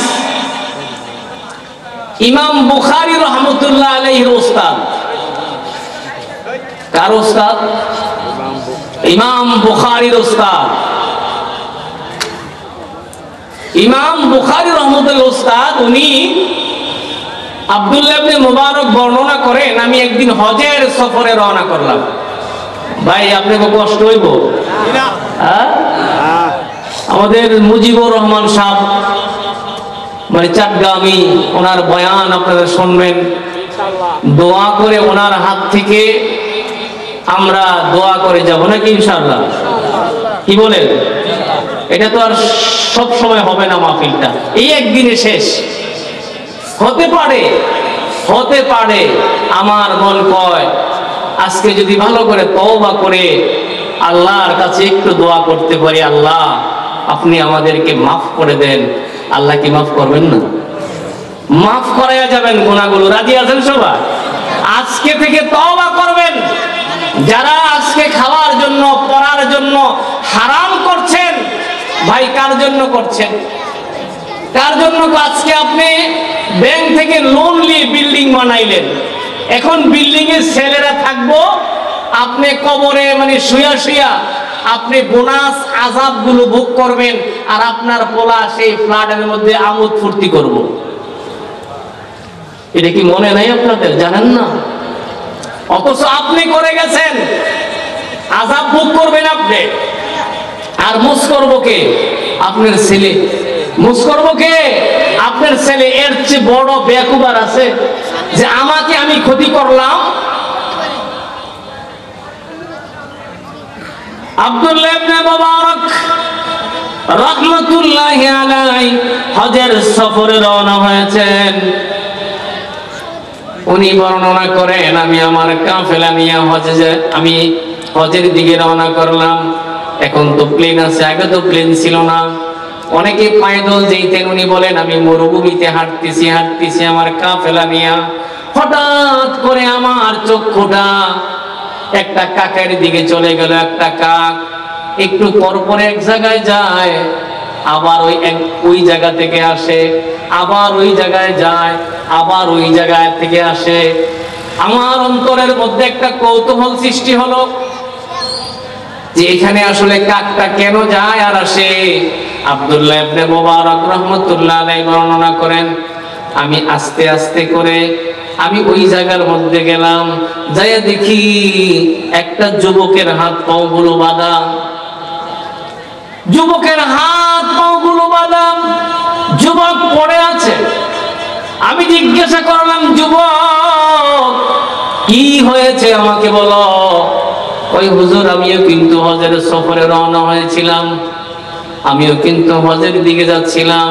ইমাম বুখারী রহমতুল্লাহ আলাইহির উস্তাদ। কার উস্তাদ? ইমাম বুখারীর উস্তাদ। ইমাম বুখারী রহমতুল্লাহ উস্তাদ, উনি আব্দুল্লাহ ইবনে মুবারক বর্ণনা করেন, আমি একদিন হজের সফরে রওনা করলাম। ভাই, আপনাকে কষ্ট হইব? আমাদের মুজিবুর রহমান সাহেব, মানে চাটগামি, ওনার বয়ান আপনারা শুনবেন। দোয়া করে ওনার হাত থেকে আমরা দোয়া করে যাব নাকি ইনশাআল্লাহ? কি বলেন? এটা তো আর সব সময় হবে না মাহফিলটা, এই একদিনে শেষ হতে পারে, হতে পারে। আমার মন কয় আজকে যদি ভালো করে তওবা করে আল্লাহর কাছে একটু দোয়া করতে পারি, আল্লাহ আপনি আমাদেরকে মাফ করে দেন। আল্লাহ কি মাফ করবেন না? মাফ করাইয়া যাবেন গুনাহগুলো। রাজি আছেন সবাই? আজকে থেকে তওবা করবেন। যারা আজকে খাওয়ার জন্য, পড়ার জন্য হারাম করছেন, ভাই কার জন্য করছেন? কার জন্য? আজকে আপনি ব্যাংক থেকে লোন নিয়ে বিল্ডিং বানাইলেন, এখন বিল্ডিং এর ছেলেরা থাকবো, আপনি কবরে মানে শুয়া শুয়া আপনি বোনাস আযাব গুলো ভোগ করবেন, আর আপনার পোলা সেই ফ্ল্যাটের মধ্যে আমোদ ফুর্তি করব। এটা কি মনে নাই আপনাদের? জানেন না? অথচ আপনি করে গেছেন, আযাব ভোগ করবেন আপনি। আর মুস করবো কে? আপনার ছেলে। মুস করবো কে? আপনার ছেলে। এর চেয়ে বড় বেকুবার আছে যে আমাকে আমি ক্ষতি করলাম? আব্দুল্লাহ ইবনে মুবারক রাহমাতুল্লাহি আলাইহি হজের সফরে রওনা হয়েছেন। উনি বর্ণনা করেন, আমি আমার কাফেলা নিয়ে আমি হজের দিকে রওনা করলাম। এখন তো প্লেন আছে, আগে তো প্লেন ছিল না, অনেকে পায়দল যেতেন। উনি বলেন আমি মরুভূমিতে হাঁটতেছি হাঁটতেছি আমার কাফেলা নিয়ে, হঠাৎ করে আমার চক্ষুটা একটা কাকের দিকে চলে গেল। একটা কাক একটু পর পর এক জায়গায় যায়, আবার ওই জায়গা থেকে আসে, আবার ওই জায়গায় যায়, আবার ওই জায়গায় থেকে আসে। আমার অন্তরের মধ্যে একটা কৌতূহল সৃষ্টি হলো যে এখানে আসলে কাকটা কেন যায় আর আসে। আব্দুল্লাহ ইবনে মুবারক রাহমাতুল্লাহ আলাইহি বর্ণনা করেন, আমি আস্তে আস্তে করে আমি ওই জায়গার মধ্যে গেলাম, যাইয়া দেখি একটা যুবকের হাত পাগুলো বাঁধা, যুবকের হাত পাগুলো বাঁধা, যুবক পড়ে আছে। আমি জিজ্ঞাসা করলাম, যুবক কি হয়েছে আমাকে বলো। ওই হুজুর, আমিও কিন্তু হজের সফরে রওনা হয়েছিলাম, আমিও কিন্তু হজের দিকে যাচ্ছিলাম,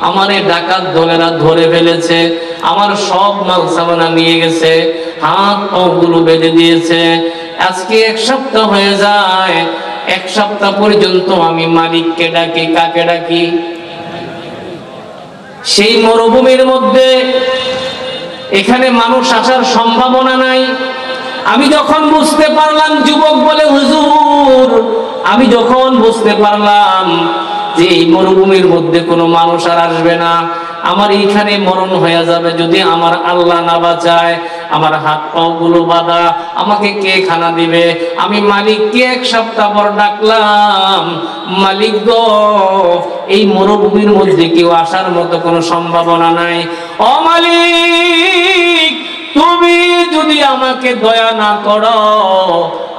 আমার এই ডাকাত দলেরা ধরে ফেলেছে, আমার সব মাল সামানা নিয়ে গেছে, হাত পাগুলো বেঁধে দিয়েছে। আজকে 1 সপ্তাহ হয়ে যায়, 1 সপ্তাহ পর্যন্ত আমি মালিককে ডাকি, কাকে ডাকি? সেই মরুভূমির মধ্যে এখানে মানুষ আসার সম্ভাবনা নাই। আমি যখন বুঝতে পারলাম, যুবক বলে, হুজুর আমি যখন বুঝতে পারলাম যে এই মরুভূমির মধ্যে কোনো মানুষ আর আসবে না, আমার এইখানে মরণ হয়ে যাবে যদি আমার আল্লাহ না বাঁচায়, আমার হাত পাও গুলো বাঁধা, আমাকে কে খানা দিবে? আমি মালিককে 1 সপ্তাহ পর ডাকলাম, মালিক গো, এই মরুভূমির মধ্যে কেউ আসার মতো কোনো সম্ভাবনা নাই। ও মালিক, তুমি যদি আমাকে দয়া না করো,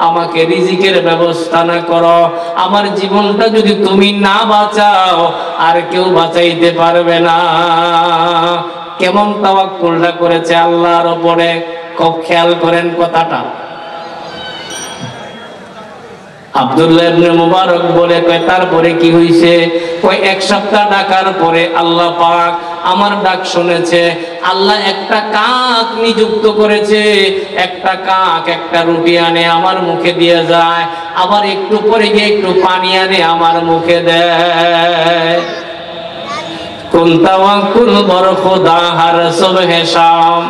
আমাকে রিজিকের ব্যবস্থা না করো, আমার জীবনটা যদি তুমি না বাঁচাও, আর কেউ বাঁচাইতে পারবে না। কেমন তাওয়াক্কুলটা করেছে আল্লাহর উপরে, খুব খেয়াল করেন কথাটা। আব্দুল্লাহ ইবনে মুবারক বলে, কয় তারপরে কি হইছে? কয় 1 সপ্তাহ ডাকার পরে আল্লাহ পাক আমার ডাক শুনেছে। আল্লাহ একটা কাক নিযুক্ত করেছে, একটা কাক একটা রুটি আনে আমার মুখে দিয়ে যায়, আবার একটু পরে গিয়ে একটু পানি আনে আমার মুখে দেয়। কোন তাওয়াক্কুল বড় খোদা হর সুবহে শাম,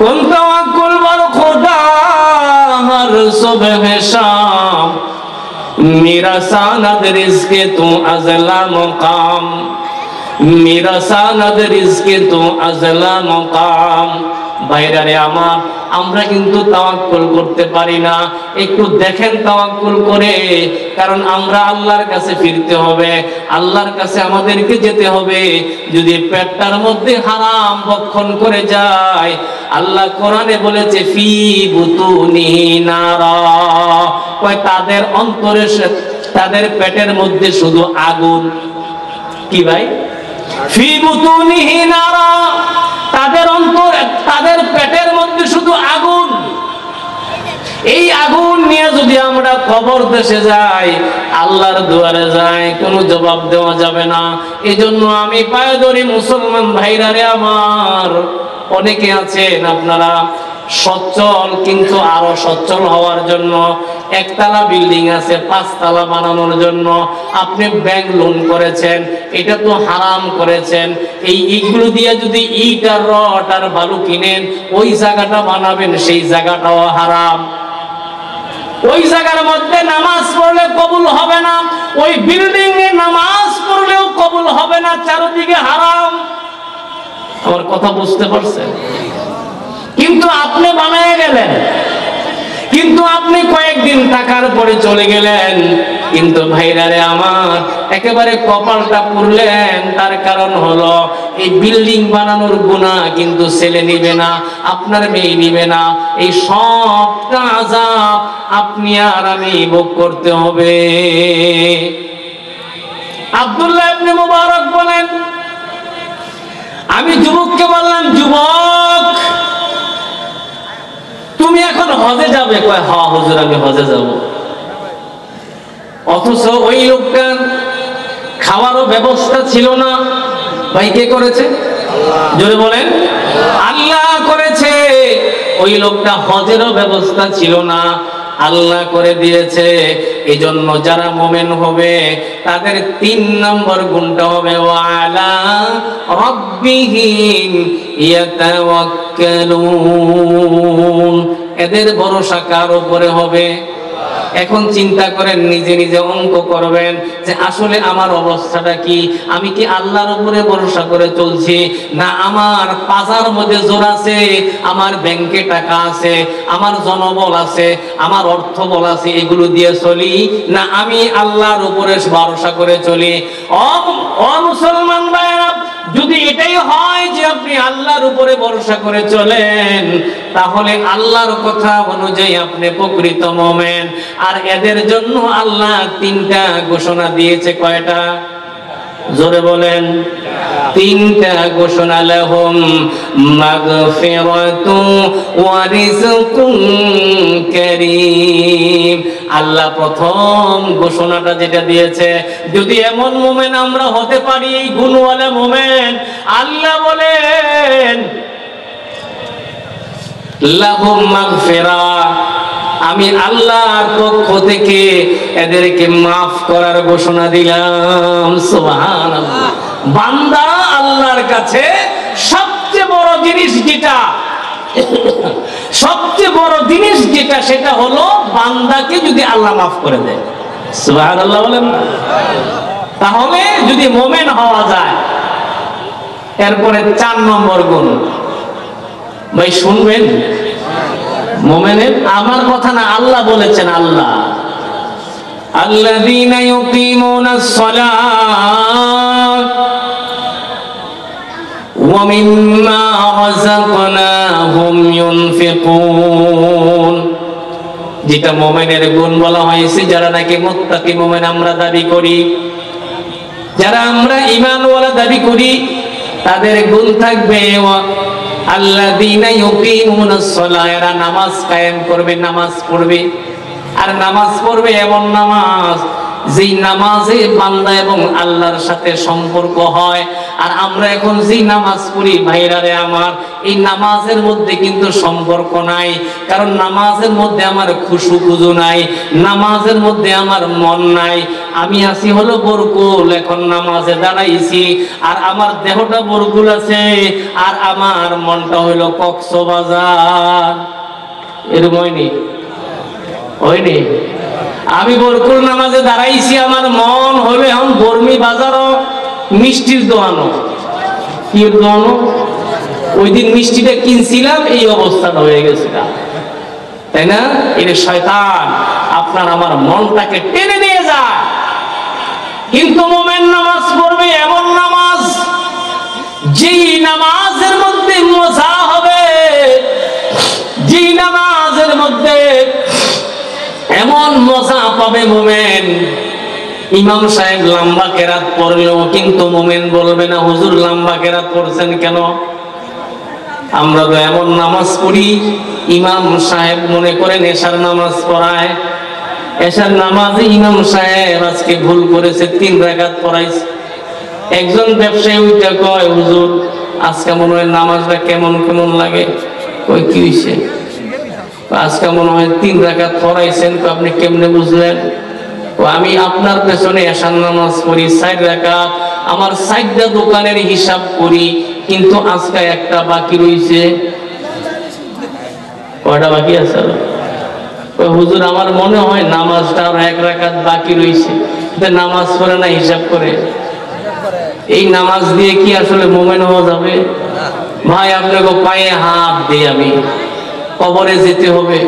কোন তাওয়াক্কুল বড় খোদা हर सुबह शाम, मेरा सानद रिज़्क़े तू अज़ला मुक़ाम, मेरा सानद रिज़्क़े तू अज़ला मुक़ाम। ভাইরারে আমার, আমরা কিন্তু তাওয়াক্কুল করতে পারি না। একটু দেখেন তাওয়াক্কুল করে, কারণ আমরা আল্লাহর কাছে ফিরতে হবে, আল্লাহর কাছে আমাদেরকে যেতে হবে। যদি পেটটার মধ্যে হারাম ভক্ষণ করে যায়, আল্লাহ কোরআনে বলেছে ফি বুতুনিহি নারা, কয় তাদের অন্তরে, তাদের পেটের মধ্যে শুধু আগুন। কি ভাই? ফি বুতুনিহি নারা, তাদের অন্তরে, তাদের পেটের মধ্যে শুধু আগুন। এই আগুন নিয়ে যদি আমরা কবর দেশে যাই, আল্লাহর দুয়ারে যাই, কোনো জবাব দেওয়া যাবে না। এজন্য আমি পায়ে ধরি মুসলমান ভাইরারে আমার, অনেকে আছেন আপনারা সচ্ছল, কিন্তু আরো সচ্ছল হওয়ার জন্য একতলা বিল্ডিং আছে 5 তলা বানানোর জন্য আপনি ব্যাংক লোন করেছেন, এটা তো হারাম করেছেন। এইগুলো দিয়ে যদি ইট আর রড আর বালু কিনেন, ওই জায়গাটা বানাবেন, সেই জায়গাটাও হারাম। ওই জায়গার মধ্যে নামাজ পড়লে কবুল হবে না, ওই বিল্ডিং এ নামাজ পড়লেও কবুল হবে না, চারদিকে হারাম। আমার কথা বুঝতে পারছেন? কিন্তু আপনি বানায় গেলেন, কিন্তু আপনি কয়েকদিন টাকার পরে চলে গেলেন, কিন্তু ভাইরারে আমার একেবারে কপালটা পুড়লেন। তার কারণ হলো এই বিল্ডিং বানানোর গুনাহ কিন্তু ছেলে নিবে না, আপনার মেয়ে নিবে না, এই সবটা আযাব আপনি আর আমি ভোগ করতে হবে। আব্দুল্লাহ ইবনে মুবারক বলেন, আমি যুবককে বললাম, যুবক তুমি এখন হজে যাবে? কয় হ্যাঁ হুজুর, আমি হজে যাব। অথচ ওই লোকটার খাওয়ারও ব্যবস্থা ছিল না। ভাই কে করেছে? জোরে বলেন, আল্লাহ করেছে। ওই লোকটা হজেরও ব্যবস্থা ছিল না, আল্লাহ করে দিয়েছে। এজন্য যারা মুমিন হবে তাদের 3 নম্বর গুণটা হবে ওয়ালা রাব্বিহিম ইয়াতাওয়াক্কালুন। এদের ভরসা কার উপরে হবে? এখন চিন্তা করেন, নিজে নিজে অঙ্ক করবেন যে আসলে আমার অবস্থাটা কি, আমি কি আল্লাহর উপরে ভরসা করে চলছি, না আমার পাজার মধ্যে জোর আছে, আমার ব্যাংকে টাকা আছে, আমার জনবল আছে, আমার অর্থবল আছে, এগুলো দিয়ে চলি, না আমি আল্লাহর উপরে ভরসা করে চলি। ও মুসলমান ভাইরা, যদি এটাই হয় যে আপনি আল্লাহর উপরে ভরসা করে চলেন, তাহলে আল্লাহর কথা অনুযায়ী আপনি প্রকৃত মুমিন। আর এদের জন্য আল্লাহ তিনটা ঘোষণা দিয়েছে। কয়টা? জোরে বলেন। তিনটা ঘোষণা। লাহুম মাগফিরাতু ওয়া রিজকুন কারীম। আল্লাহ প্রথম ঘোষণাটা যেটা দিয়েছে, যদি এমন মুমিন আমরা হতে পারি, এই গুণওয়ালা মুমিন, আল্লাহ বলেন লাহুম মাগফিরা, আমি আল্লাহর পক্ষ থেকে এদেরকে মাফ করার ঘোষণা দিলাম। সুবহানাল্লাহ। বান্দা আল্লাহর কাছে সবচেয়ে বড় জিনিস যেটা, সবচেয়ে বড় জিনিস যেটা, সেটা হলো বান্দাকে যদি আল্লাহ মাফ করে দেয়। সুবহানাল্লাহ বলেন। তাহলে যদি মুমিন হওয়া যায়, এরপরে 4 নম্বর গুণ। ভাই শুনবেন, মুমিনের আমার কথা না, আল্লাহ বলেছেন। আল্লাহ আল্লাযীনা ইউকিমুনাস সালাত ওয়া মিম্মা রাযাকনাহুম ইউনফিকুন। যেটা মুমিনের গুণ বলা হয়েছে, যারা নাকি মুত্তাকি মুমিন আমরা দাবি করি, যারা আমরা ঈমানওয়ালা দাবি করি, তাদের গুণ থাকবে আল্লাযীনা ইউকিমুনাস সালাত, এরা নামাজ কায়েম করবে, নামাজ পড়বে। আর নামাজ পড়বে এমন নামাজ, যেই নামাজে বান্দা এবং আল্লাহর সাথে সম্পর্ক হয়। আর আমরা এখন যেই নামাজ পড়ি ভাইরারে আমার, এই নামাজের মধ্যে কিন্তু সম্পর্ক নাই। কারণ নামাজের মধ্যে আমার খুশু-খুজু নাই, নামাজের মধ্যে আমার মন নাই। আমি আছি হলো বরকুল, এখন নামাজে দাঁড়াইছি, আর আমার দেহটা বরকুল আছে, আর আমার মনটা হইলো কক্সবাজার। এরকম হয়নি? হয়নি? আমি বরকুল নামাজে দাঁড়াইছি, আমার মন হলো এখন বর্মি বাজারও মিষ্টির দোকানও। কি দোকানও? ওই দিন মিষ্টিটা কিনছিলাম, এই অবস্থাটা হয়ে গেছে, তাই না? এটা শয়তান আপনার আমার মনটাকে টেনে নিয়ে যায়। কিন্তু মুমিন নামাজ পড়বে এমন নামাজ, যেই নামাজের মধ্যে মজা হবে, যেই নামাজের মধ্যে এমন মজা পাবে মুমিন। ইমাম সাহেব লম্বা কেরাত পড়লেও কিন্তু মুমিন বলবে না, হুজুর লম্বা কেরাত পড়ছেন কেন? আমরা তো এমন নামাজ পড়ি, ইমাম সাহেব মনে করেন এশার নামাজ পড়ায়, এশার নামাজে ইমাম সাহেব আজকে ভুল করেছে, 3 রাকাত পড়াইছে। একজন ব্যবসায়ী উঠে কয়, হুজুর আজকে মনে হয় নামাজটা কেমন কেমন লাগে। কই কি হইছে? আজকে মনে হয় 3 রাকাত পড়াইছেন। আপনি কেমনে বুঝলেন? আমি আপনার পেছনে এশার নামাজ পড়ি 4 রাকাত, আমার 4টা দোকানের হিসাব করি, কিন্তু আজকে একটা বাকি রইছে। কয়টা বাকি আছে? হুজুর আমার মনে হয় নামাজটা আর 1 রাকাত বাকি রইছে। নামাজ পড়ে না, হিসাব করে। এই নামাজ দিয়ে কি আসলে মুমিন হওয়া যাবে? ভাই আপনাকে পায়ে হাত দিই, আমি কবরে যেতে হবে,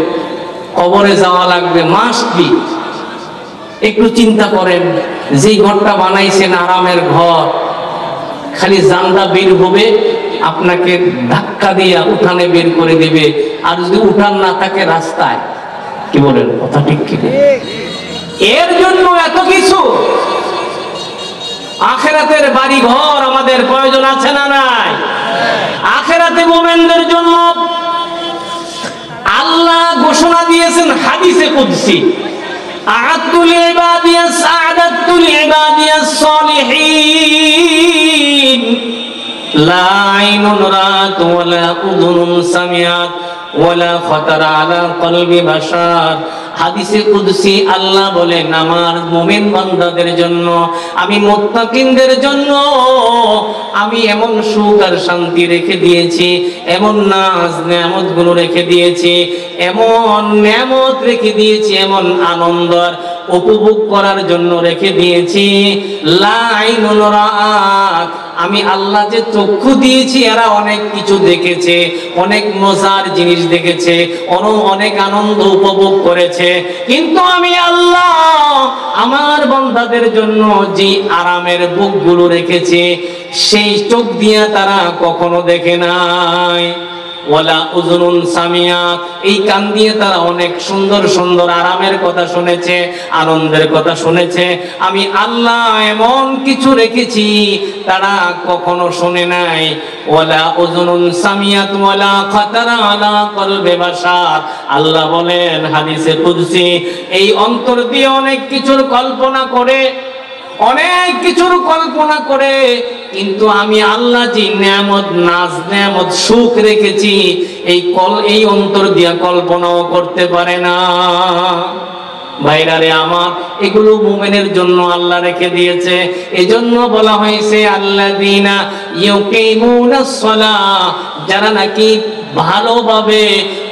কবরে যাওয়া লাগবে, মাস্ট বি। একটু চিন্তা করেন, যেই ঘরটা বানাইছেন আরামের ঘর, খালি জানলা বের হবে, আপনাকে ধাক্কা দিয়ে উঠানে বের করে দিবে। আর যদি উঠান না থাকে রাস্তায়, কি বলেন? কথা ঠিক কি? এর জন্য এত কিছু। আখিরাতের বাড়ি ঘর আমাদের প্রয়োজন আছে না নাই? আখিরাতে মুমিনদের জন্য আল্লাহ ঘোষণা দিয়েছেন হাদিসে কুদসি, আ'আদতুল ইবাদিয়াস আ'আদাতুল ইবাদিয়াস সালিহিন লা আইনুন রাআত ওয়ালা উযুনুন সামিআত ওয়ালা খাতারা আলা কলবি বাশার। হাদিসে কুদসি আল্লাহ বলেন আমার মুমিন বান্দাদের জন্য, আমি মুত্তাকিনদের জন্য আমি এমন সুখ আর শান্তি রেখে দিয়েছি, এমন নাজ নেয়ামত গুলো রেখে দিয়েছি, এমন নেয়ামত রেখে দিয়েছি, এমন আনন্দ উপভোগ করার জন্য রেখে দিয়েছি। লা আইনুন রাআত, আমি আল্লাহ যে চক্ষু দিয়েছি এরা অনেক কিছু দেখেছে, অনেক মজার জিনিস দেখেছে, অনেক আনন্দ উপভোগ করেছে, কিন্তু আমি আল্লাহ আমার বান্দাদের জন্য যে আরামের বুকগুলো রেখেছে সেই চোখ দিয়ে তারা কখনো দেখে নাই। ওয়ালা উযুনুন সামিয়াত, এই কান দিয়ে তারা অনেক সুন্দর সুন্দর আরামের কথা শুনেছে, আনন্দের কথা শুনেছে। আমি আল্লাহ এমন কিছু রেখেছি তারা কখনো শুনে নাই। ওয়ালা উযুনুন সামিয়াত ওয়ালা খাতারা আলা কলবে বাশার, আল্লাহ বলেন হাদিসে কুদসি, এই অন্তর দিয়ে অনেক কিছুর কল্পনা করে, অনেক কিছুর কল্পনা করে, কিন্তু আমি আল্লাহ যে নেয়ামত নাজ নেয়ামত সুখ রেখেছি এই অন্তর দিয়া কল্পনাও করতে পারে না। ভাইরারে আমার, এগুলো মুমিনের জন্য আল্লাহ রেখে দিয়েছে। এজন্য বলা হয়েছে আল্লাযীনা ইউকিমুনাস সালাহ, যারা নাকি ভালোভাবে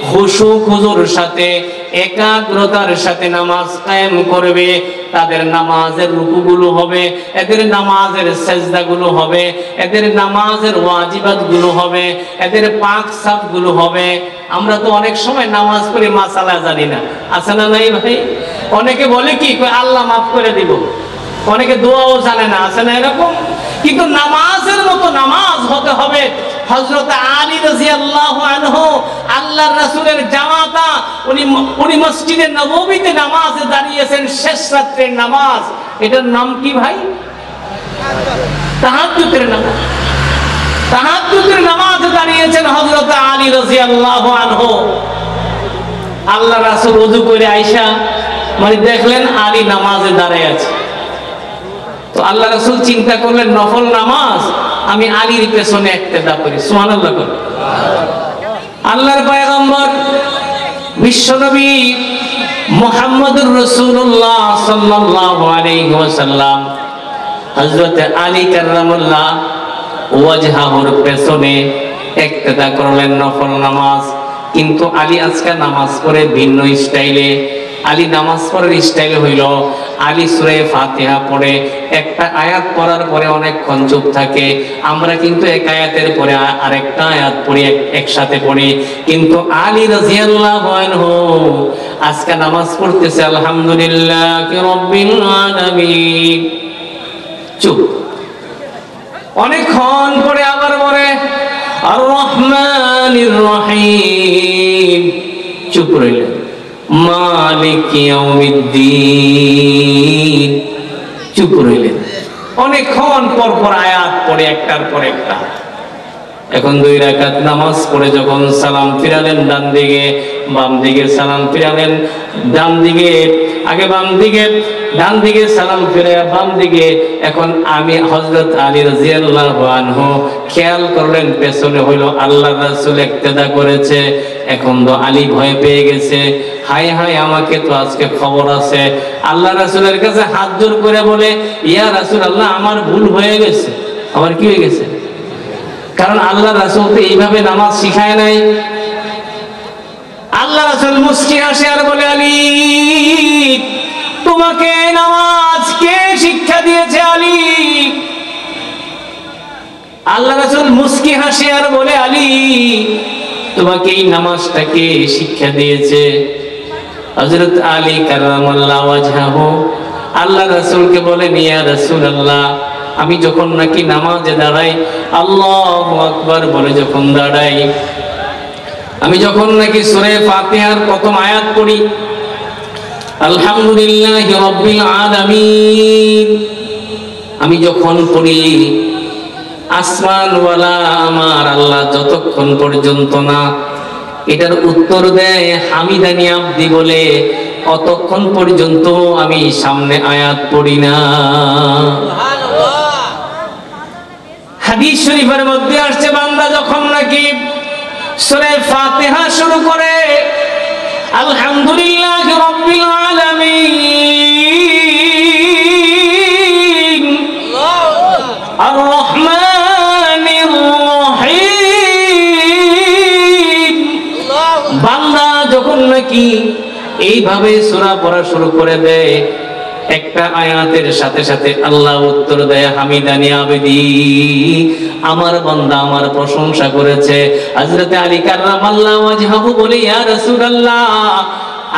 খুশু খুজুর সাথে একাগ্রতার সাথে নামাজ কায়েম করবে, তাদের নামাজের রুকুগুলো হবে, এদের নামাজের সেজদাগুলো হবে, এদের নামাজের ওয়াজিবাতগুলো হবে, এদের পাক সাফগুলো হবে। আমরা তো অনেক সময় নামাজ পড়ে মাসালা জানি না, আছে না নাই ভাই? অনেকে বলে কি আল্লাহ মাফ করে দিব, অনেকে দোয়াও জানে না, আছে না এরকম? কিন্তু নামাজের মতো নামাজ হতে হবে। হযরত আলী রাদিয়াল্লাহু আনহু আল্লাহর রাসূলের জামাতা, উনি মসজিদে নববীতে নামাজে দাঁড়িয়েছেন, শেষ রাতের নামাজ। এটার নাম কি ভাই? তাহাজ্জুদের নামাজ। তাহাজ্জুদের নামাজে দাঁড়িয়েছেন হযরত আলী রাদিয়াল্লাহু আনহু। আল্লাহর রাসূল ওযু করে আয়েশা মানে দেখলেন আলী নামাজে দাঁড়িয়ে আছে। তো আল্লাহ রাসূল চিন্তা করলেন নফল নামাজ আমি আলীর পেছনে ইক্তেদা করি। সুবহানাল্লাহ। আল্লাহর পয়গম্বর বিশ্বনবী মুহাম্মদুর রাসূলুল্লাহ সাল্লাল্লাহু আলাইহি ওয়াসাল্লাম হযরত আলী কাররামাল্লাহ ওয়াজহাহুর পেছনে ইক্তেদা করলেন নফল নামাজ। কিন্তু আলী আজকে নামাজ পড়ে ভিন্ন স্টাইলে। আলী নামাজ পড়ার স্টাইল হইল আলী সূরা ফাতিহা পড়ে একটা আয়াত পড়ার পরে অনেকক্ষণ চুপ থাকে। আমরা কিন্তু এক আয়াতের পরে আরেকটা আয়াত পড়ি, একসাথে পড়ি। কিন্তু আলী রাদিয়াল্লাহু আনহু আজকে নামাজ পড়তেছে আলহামদুলিল্লাহি রাব্বিল আলামিন, চুপ। অনেকক্ষণ পরে আবার পড়ে আর রহমানির রহিম, চুপ রইলেন। মালিক ইয়াউমিদ্দিন, চুপ রইলেন। অনেকক্ষণ পর পর আয়াত পড়ে একটার পর একটা। এখন 2 রাকাত নামাজ পড়ে যখন সালাম ফিরালেন ডান দিকে, বাম দিকে সালাম ফিরালেন, ডান দিকে আগে বাম দিকে, ডান দিকে সালাম ফিরে বাম দিকে। এখন আমি হযরত আলী রাদিয়াল্লাহু আনহু খেয়াল করলেন পেছনে হইলো আল্লাহর রাসূল ইক্তেদা করেছে। এখন তো আলী ভয় পেয়ে গেছে, হায় হায় আমাকে তো আজকে খবর আছে। আল্লাহ রাসূলের কাছে হাত জোর করে বলে, ইয়া রাসূলুল্লাহ আমার ভুল হয়ে গেছে। আমার কি হয়ে গেছে? কারণ আল্লাহ রাসূল তো এইভাবে নামাজ শিখায় নাই। আল্লাহ রাসূল মুস্কি হাসে আর বলে, আলী তোমাকে নামাজ কে শিক্ষা দিয়েছে আলী? আল্লাহ রাসূল মুস্কি হাসে আর বলে, আলী তোমাকে এই নামাজটা কে শিক্ষা দিয়েছে? হযরত আলী কাররামাল্লাহু ওয়াজহাহু আল্লাহ রাসূলকে বলেন, ইয়া রাসূলুল্লাহ আমি যখন নাকি নামাজে দাঁড়াই, আল্লাহু আকবার বলে যখন দাঁড়াই, আমি যখন নাকি সূরা ফাতিহার প্রথম আয়াত পড়ি আলহামদুলিল্লাহি রাব্বিল আলামিন, আমি যখন পড়ি আসমানওয়ালা আমার আল্লাহ যতক্ষণ পর্যন্ত না এটার উত্তর দেয় হামিদানি আব্দি বলে, অতক্ষণ পর্যন্ত আমি সামনে আয়াত পড়ি না। হাদিস শরীফের মধ্যে আসছে বান্দা যখন নাকি সূরা ফাতিহা শুরু করে আলহামদুলিল্লাহি রাব্বিল আলামিন আর রহমানির রহিম। বান্দা যখন নাকি এইভাবে সূরা পড়া শুরু করে দেয়, একটা আয়াতের সাথে সাথে আল্লাহ উত্তর দেয়, হামিদানি আবেদি, আমার বান্দা আমার প্রশংসা করেছে। হযরত আলী কাররামাল্লাহু ওয়াজহাহু বলে, ইয়া রাসূলুল্লাহ,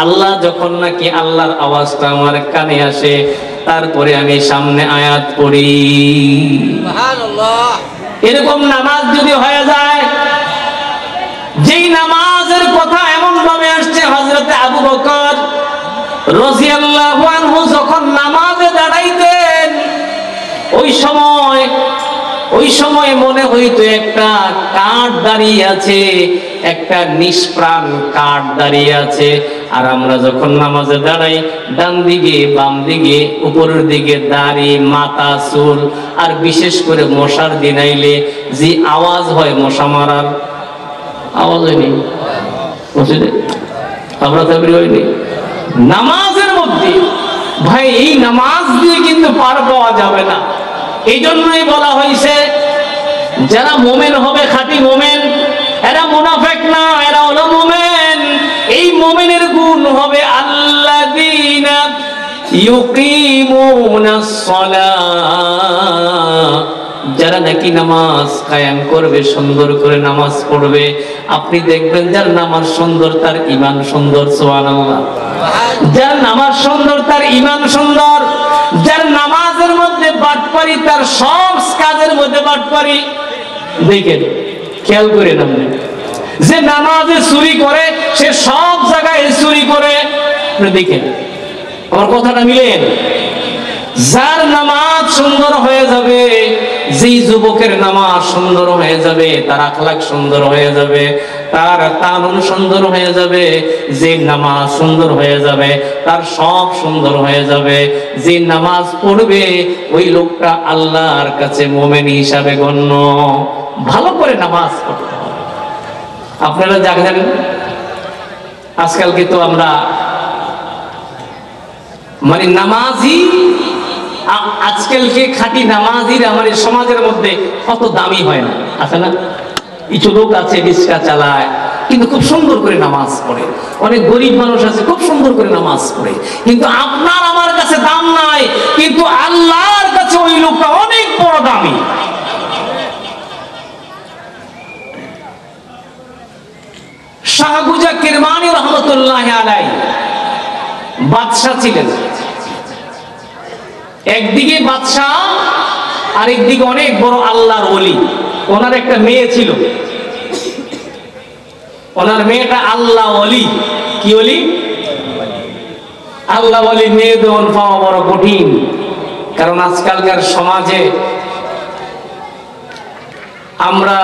আল্লাহ যখন নাকি আল্লাহর আওয়াজটা আমার কানে আসে, তারপরে আমি সামনে আয়াত পড়ি। সুবহানাল্লাহ। এরকম নামাজ যদি হয়ে যায়, যেই নামাজের কথা এমন ভাবে আসছে, হযরত আবু বকর রাদিয়াল্লাহু আনহু যখন নামাজে দাঁড়াইতেন, ওই সময় মনে হইতো একটা কাঠ দাঁড়িয়ে আছে, একটা নিষ্প্রাণ কাঠ দাঁড়িয়ে আছে। আর আমরা যখন নামাজে দাঁড়াই, ডান দিকে বাম দিকে উপরের দিকে দাড়ি, মাথা, চুল, আর বিশেষ করে মশার দিন আইলে যে আওয়াজ হয়, মশা মারার আওয়াজ হয়নি, আমরা তাবরি হয়নি নামাজের মধ্যে। ভাই, এই নামাজ দিয়ে কিন্তু পার পাওয়া যাবে না। এই জন্যই বলা হয়েছে, যারা মোমেন হবে, খাঁটি মোমেন, এরা মুনাফিক না, এরা হলো মোমেন। এই মোমেনের গুণ হবে আল্লাযীনা ইউকিমুনাস সালাহ, যারা নাকি নামাজ কায়েম করবে, সুন্দর করে নামাজ পড়বে। আপনি দেখবেন যার নামাজ সুন্দর তার ঈমান সুন্দর। সুবহানাল্লাহ। যার নামাজ সুন্দর তার ঈমান সুন্দর। যার নামাজের মধ্যে বাটপারি, তার সব কাজের মধ্যে বাটপারি। দেখেন, খেয়াল করে নামে, যে নামাজে চুরি করে সে সব জায়গায় চুরি করে। দেখেন, আমার কথাটা মিলেন। যার নামাজ সুন্দর হয়ে যাবে, যেই যুবকের নামাজ সুন্দর হয়ে যাবে, তার আখলাক সুন্দর হয়ে যাবে, তার কানুন সুন্দর হয়ে যাবে। যে নামাজ সুন্দর হয়ে যাবে, তার সব সুন্দর হয়ে যাবে। যে নামাজ পড়বে, ওই লোকটা আল্লাহর কাছে মুমিন হিসাবে গণ্য। ভালো করে নামাজ পড়তে হবে। আপনারা জানেন, আজকালকে তো আমরা মানে নামাজি, আজকালকে খাঁটি নামাজির আমাদের সমাজের মধ্যে কত দামি হয় না, আছে না? কিছু লোক আছে রিক্সা চালায়, কিন্তু খুব সুন্দর করে নামাজ পড়ে। অনেক গরিব মানুষ আছে, খুব সুন্দর করে নামাজ পড়ে, কিন্তু আপনার আমার কাছে দাম নাই, কিন্তু আল্লাহর কাছে ওই লোকটা অনেক বড় দামি। শাহ গুজা কিরমানি রহমতুল্লাহি আলাইহি বাদশা ছিলেন। একদিকে বাদশা, আরেকদিকে অনেক বড় আল্লাহর ওলি। ওনার একটা মেয়ে ছিল, ওনার মেয়েটা আল্লাহ ওলি। কি ওলি? আল্লাহ ওলি। মেয়ে দেওয়ান পাওয়া বড় কঠিন, কারণ আজকালকার সমাজে আমরা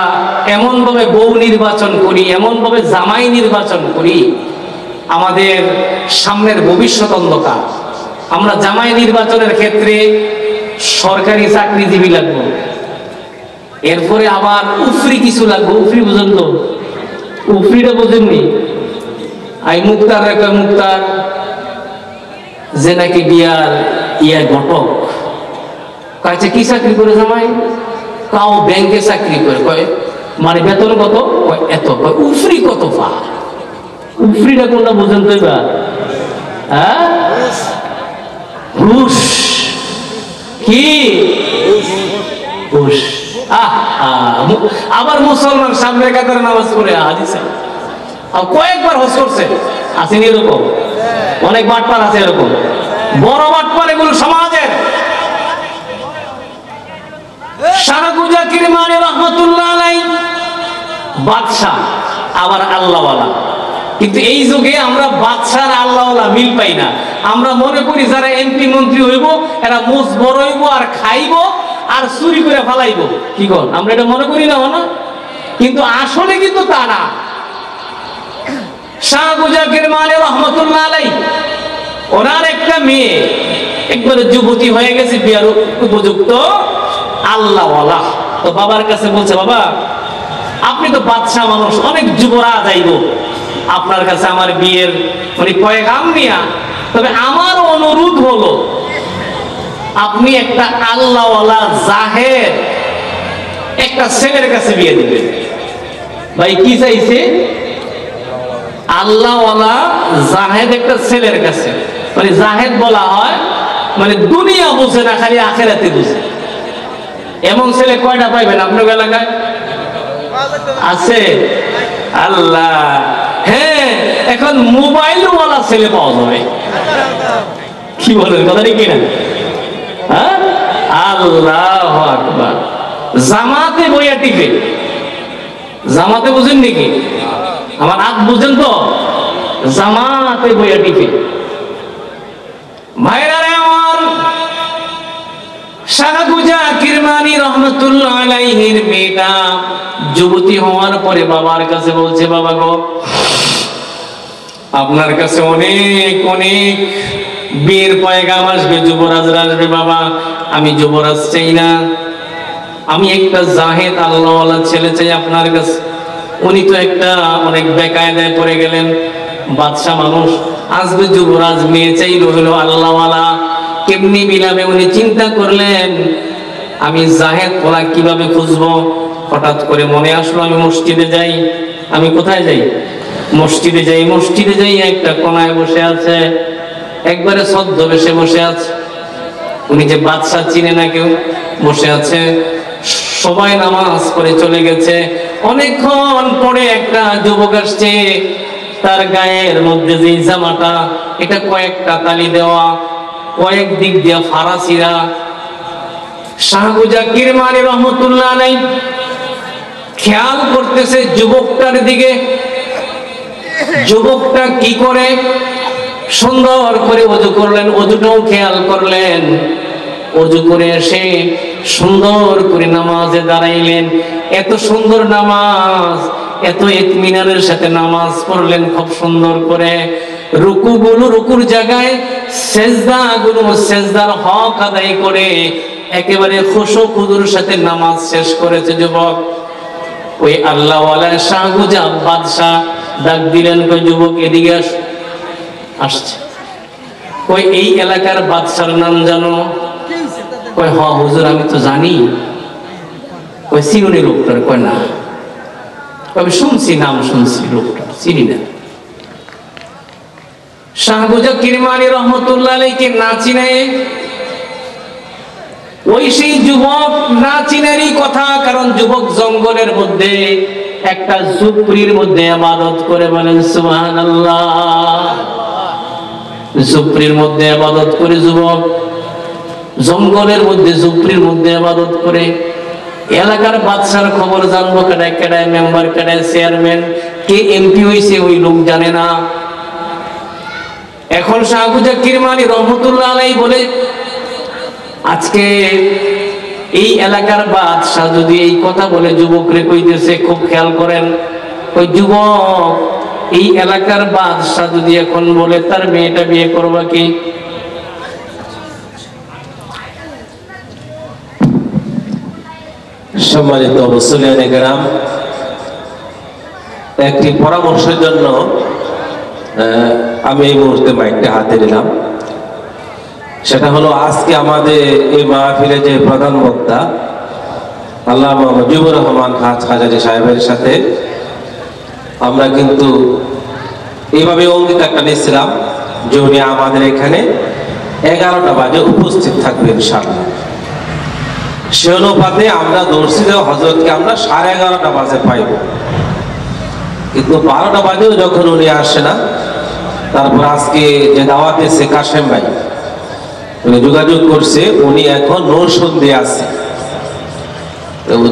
এমন ভাবে বউ নির্বাচন করি, এমন ভাবে জামাই নির্বাচন করি, আমাদের সামনের ভবিষ্যৎ অন্ধকার। আমরা জামাই নির্বাচনের ক্ষেত্রে সরকারি চাকরিজীবী লাগবো, এরপরে আবার উফরি কিছু লাগবে। উফরি বুঝেন তো? উফরিটা বুঝেননি? আই মুক্তার রেখে মুক্তার যে নাকি বিয়ার ঘটক কাছে কি চাকরি করে জামাই? কাউ ব্যাংকে চাকরি করে। কয় মানে বেতন কত? এত। কয় উফরি কত পা? উফরিটা কোনটা বুঝেন তো এবার? হ্যাঁ, ঘুষ। কি ঘুষ? আবার মুসলমান সামনে কাতারে নামাজ পড়ে হাদিসে কয়েকবার হজ করছে, আসেনি এরকম? অনেক বাটপার আছে এরকম, বড় বাটপার এগুলো সমাজের। শাহ গুজা কিরমানি রহমতুল্লাহ আলাইহি বাদশা, আবার আল্লাহওয়ালা। কিন্তু এই যুগে আমরা বাদশার আল্লাহওয়ালা মিল পাই না। আমরা মনে করি যারা এমপি মন্ত্রী হইব এরা মুজ বড় হইব আর খাইব আর চুরি করে ফালাইব। কি কর? আমরা এটা মনে করি না, না? কিন্তু আসলে কিন্তু তা না। শাহ গুজা কিরমানি রহমতুল্লাহ আলাইহি, ওনার একটা মেয়ে একবারে যুবতী হয়ে গেছে, বিয়ার উপযুক্ত, আল্লাহওয়ালা। তো বাবার কাছে বলছে, বাবা আপনি তো বাদশাহ মানুষ, অনেক যুবরাজ আইব আপনার কাছে আমার বিয়ের মানে পয়গাম নিয়া, তবে আমার অনুরোধ হলো আপনি একটা আল্লাহওয়ালা জাহের একটা ছেলের কাছে বিয়ে দিবেন। ভাই কি চাইছে? আল্লাহওয়ালা জাহেদ একটা ছেলের কাছে। মানে জাহেদ বলা হয় মানে দুনিয়া বুঝে না, খালি আখেরাতে বুঝে। এমন ছেলে কয়টা পাইবেন আপনার এলাকায়? আছে? আল্লাহ, হ্যাঁ, এখন মোবাইলওয়ালা ছেলে পাওয়া যাবে। কি বলেন, কথা কি না? হ্যাঁ, আল্লাহু আকবার। জামাতে বইয়া টিপে, জামাতে বুঝেন নাকি? আমার হাত বুঝেন তো? জামাতে বইয়া টিপে। ভাইরা রে আমার, শাহ গুজা কিরমানি রহমাতুল্লাহ আলাইহির মেয়েটা যুবতী হওয়ার পরে বাবার কাছে বলছে, বাবা গো, আপনার কাছে অনেক অনেক বিয়ের পয়গাম আসবে, যুবরাজরা আসবে। বাবা, আমি যুবরাজ চাই না, আমি একটা জাহেদ আল্লাহওয়ালা ছেলে চাই আপনার কাছে। উনি তো একটা অনেক বেকায়দায় পড়ে গেলেন, বাদশাহ মানুষ, আসবে যুবরাজ, মেয়ে চাই রইল আল্লাহওয়ালা, কেমনি মিলাবে? উনি চিন্তা করলেন আমি জাহেদ পোলা কিভাবে খুঁজবো। হঠাৎ করে মনে আসলো আমি মসজিদে যাই। আমি কোথায় যাই? মসজিদে যাই। মসজিদে যাই, একটা কোনায় বসে আছে, একবারে ছদ্মবেশে বসে আছে। উনি যে বাদশাহ চিনে না কেউ, বসে আছে। সবাই নামাজ পড়ে চলে গেছে। অনেকক্ষণ পরে একটা যুবক আসছে, তার গায়ের মধ্যে যে জামাটা, এটা কয়েকটা তালি দেওয়া, কয়েক দিক দিয়ে ফারাসিরা। শাহ গুজা কিরমানি রহমতুল্লাহ আলাইহি খেয়াল করতেছে যুবকটার দিকে। যুবকটা কি করে? সুন্দর করে ওযু করলেন, ওযুটাও খেয়াল করলেন। ওযু করে এসে সুন্দর করে নামাজে দাঁড়াইলেন। এত সুন্দর নামাজ, এত ইতমিনানের সাথে নামাজ পড়লেন খুব সুন্দর করে। রুকুগুলো রুকুর জায়গায়, সেজদাগুলো সেজদার হক আদায় করে একেবারে খুশু খুদুর সাথে নামাজ শেষ করেছে যুবক। ওই আল্লাহওয়ালা শাহ গুজা বাদশাহ ডাক দিলেন, কই যুবক এদিকে আস। আসছে। কই এই এলাকার বাদশার নাম জানো? কই হ হুজুর, আমি তো জানি। কই চিনুনি লোকটার? কই না। আমি শুনছি, নাম শুনছি, লোকটার চিনি না। শাহ গুজা কিরমানি রহমতুল্লাহ আলাইহি না চিনে? ওই সেই যুবক না চিনারই কথা, কারণ যুবক জঙ্গলের মধ্যে একটা ঝুপড়ির মধ্যে ইবাদত করে। বলেন সুবহানাল্লাহ। ঝুপড়ির মধ্যে ইবাদত করে যুবক, জঙ্গলের মধ্যে ঝুপড়ির মধ্যে ইবাদত করে। এলাকার বাদশার খবর জানবো কেডায় কেডায় মেম্বার, কেডায় চেয়ারম্যান, কে এমপি হইছে ওই লোক জানে না। এখন শাহ গুজা কিরমানি রহমতুল্লাহ আলাইহি বলে, আজকে এই এলাকার বাদশাহ যদি এই কথা বলে যুবকরে কইতেছে, খুব খেয়াল করেন। ওই যুবক, এই এলাকার বাদশাহ যদি এখন বলে তার মেয়েটা বিয়ে করবা কি? সম্মানিত মুসলিয়ানে কেরাম, একটি পরামর্শের জন্য আমি এই মুহূর্তে মাইকটা হাতে নিলাম। সেটা হলো, আজকে আমাদের এই মাহফিলে যে প্রধান বক্তা আল্লামা মুজিবুর রহমান খান হাজারী সাহেবের সাথে আমরা কিন্তু এইভাবে অঙ্গীকারটা নিয়েছিলাম যে উনি আমাদের এখানে 11টা বাজে উপস্থিত থাকবে ইনশাআল্লাহ। সে অনুপাতে আমরা ধরছি যে হযরতকে আমরা 11:30 বাজে পাইব, কিন্তু 12টা বাজেও যখন উনি আসে না, তারপর আজকে যে দাওয়াত এসে কাশেম ভাই উনি যোগাযোগ করছে, উনি এখন নৌসন্দি আছে।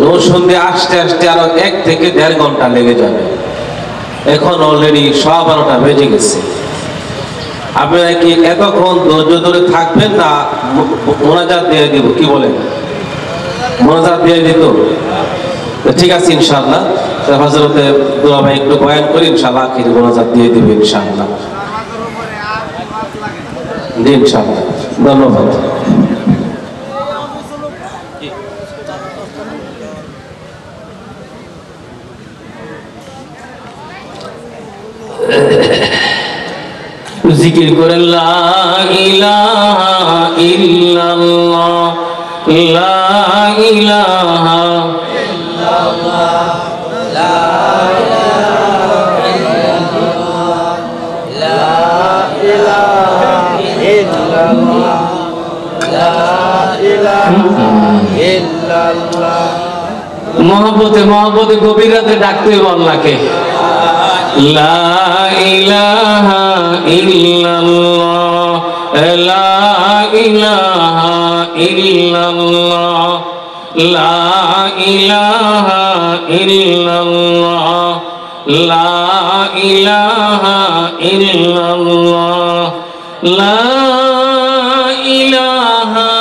নৌসন্দি আসতে আসতে আরো 1 থেকে 1.5 ঘন্টা লেগে যাবে। এখন অলরেডি 12:15 বেজে গেছে। আপনারা কি এতক্ষণ ধৈর্য ধরে থাকবেন না মোনাজাত দিয়ে দিব? কি বলেন? মোনাজাত দিয়ে দিত? ঠিক আছে ইনশাআল্লাহ। হযরতে দোয়া ভাই একটু বয়ান করি, ইনশাআল্লাহ আখির মোনাজাত দিয়ে দিব ইনশাআল্লাহ। জি ইনশাআল্লাহ। ধন্যবাদ। জিকির করেন লা ইলাহা ইল্লাল্লাহ, লা ইলাহা ইল্লাল্লাহ, লা মহব্বতে মহব্বতে গভীর রাতে ডাকতে আল্লাহকে। লা ইলাহা ইল্লাল্লাহ, লা ইলাহা ইল্লাল্লাহ, লা ইলাহা ইল্লাল্লাহ, লা ইলাহা ইল্লাল্লাহ, লা ইলাহা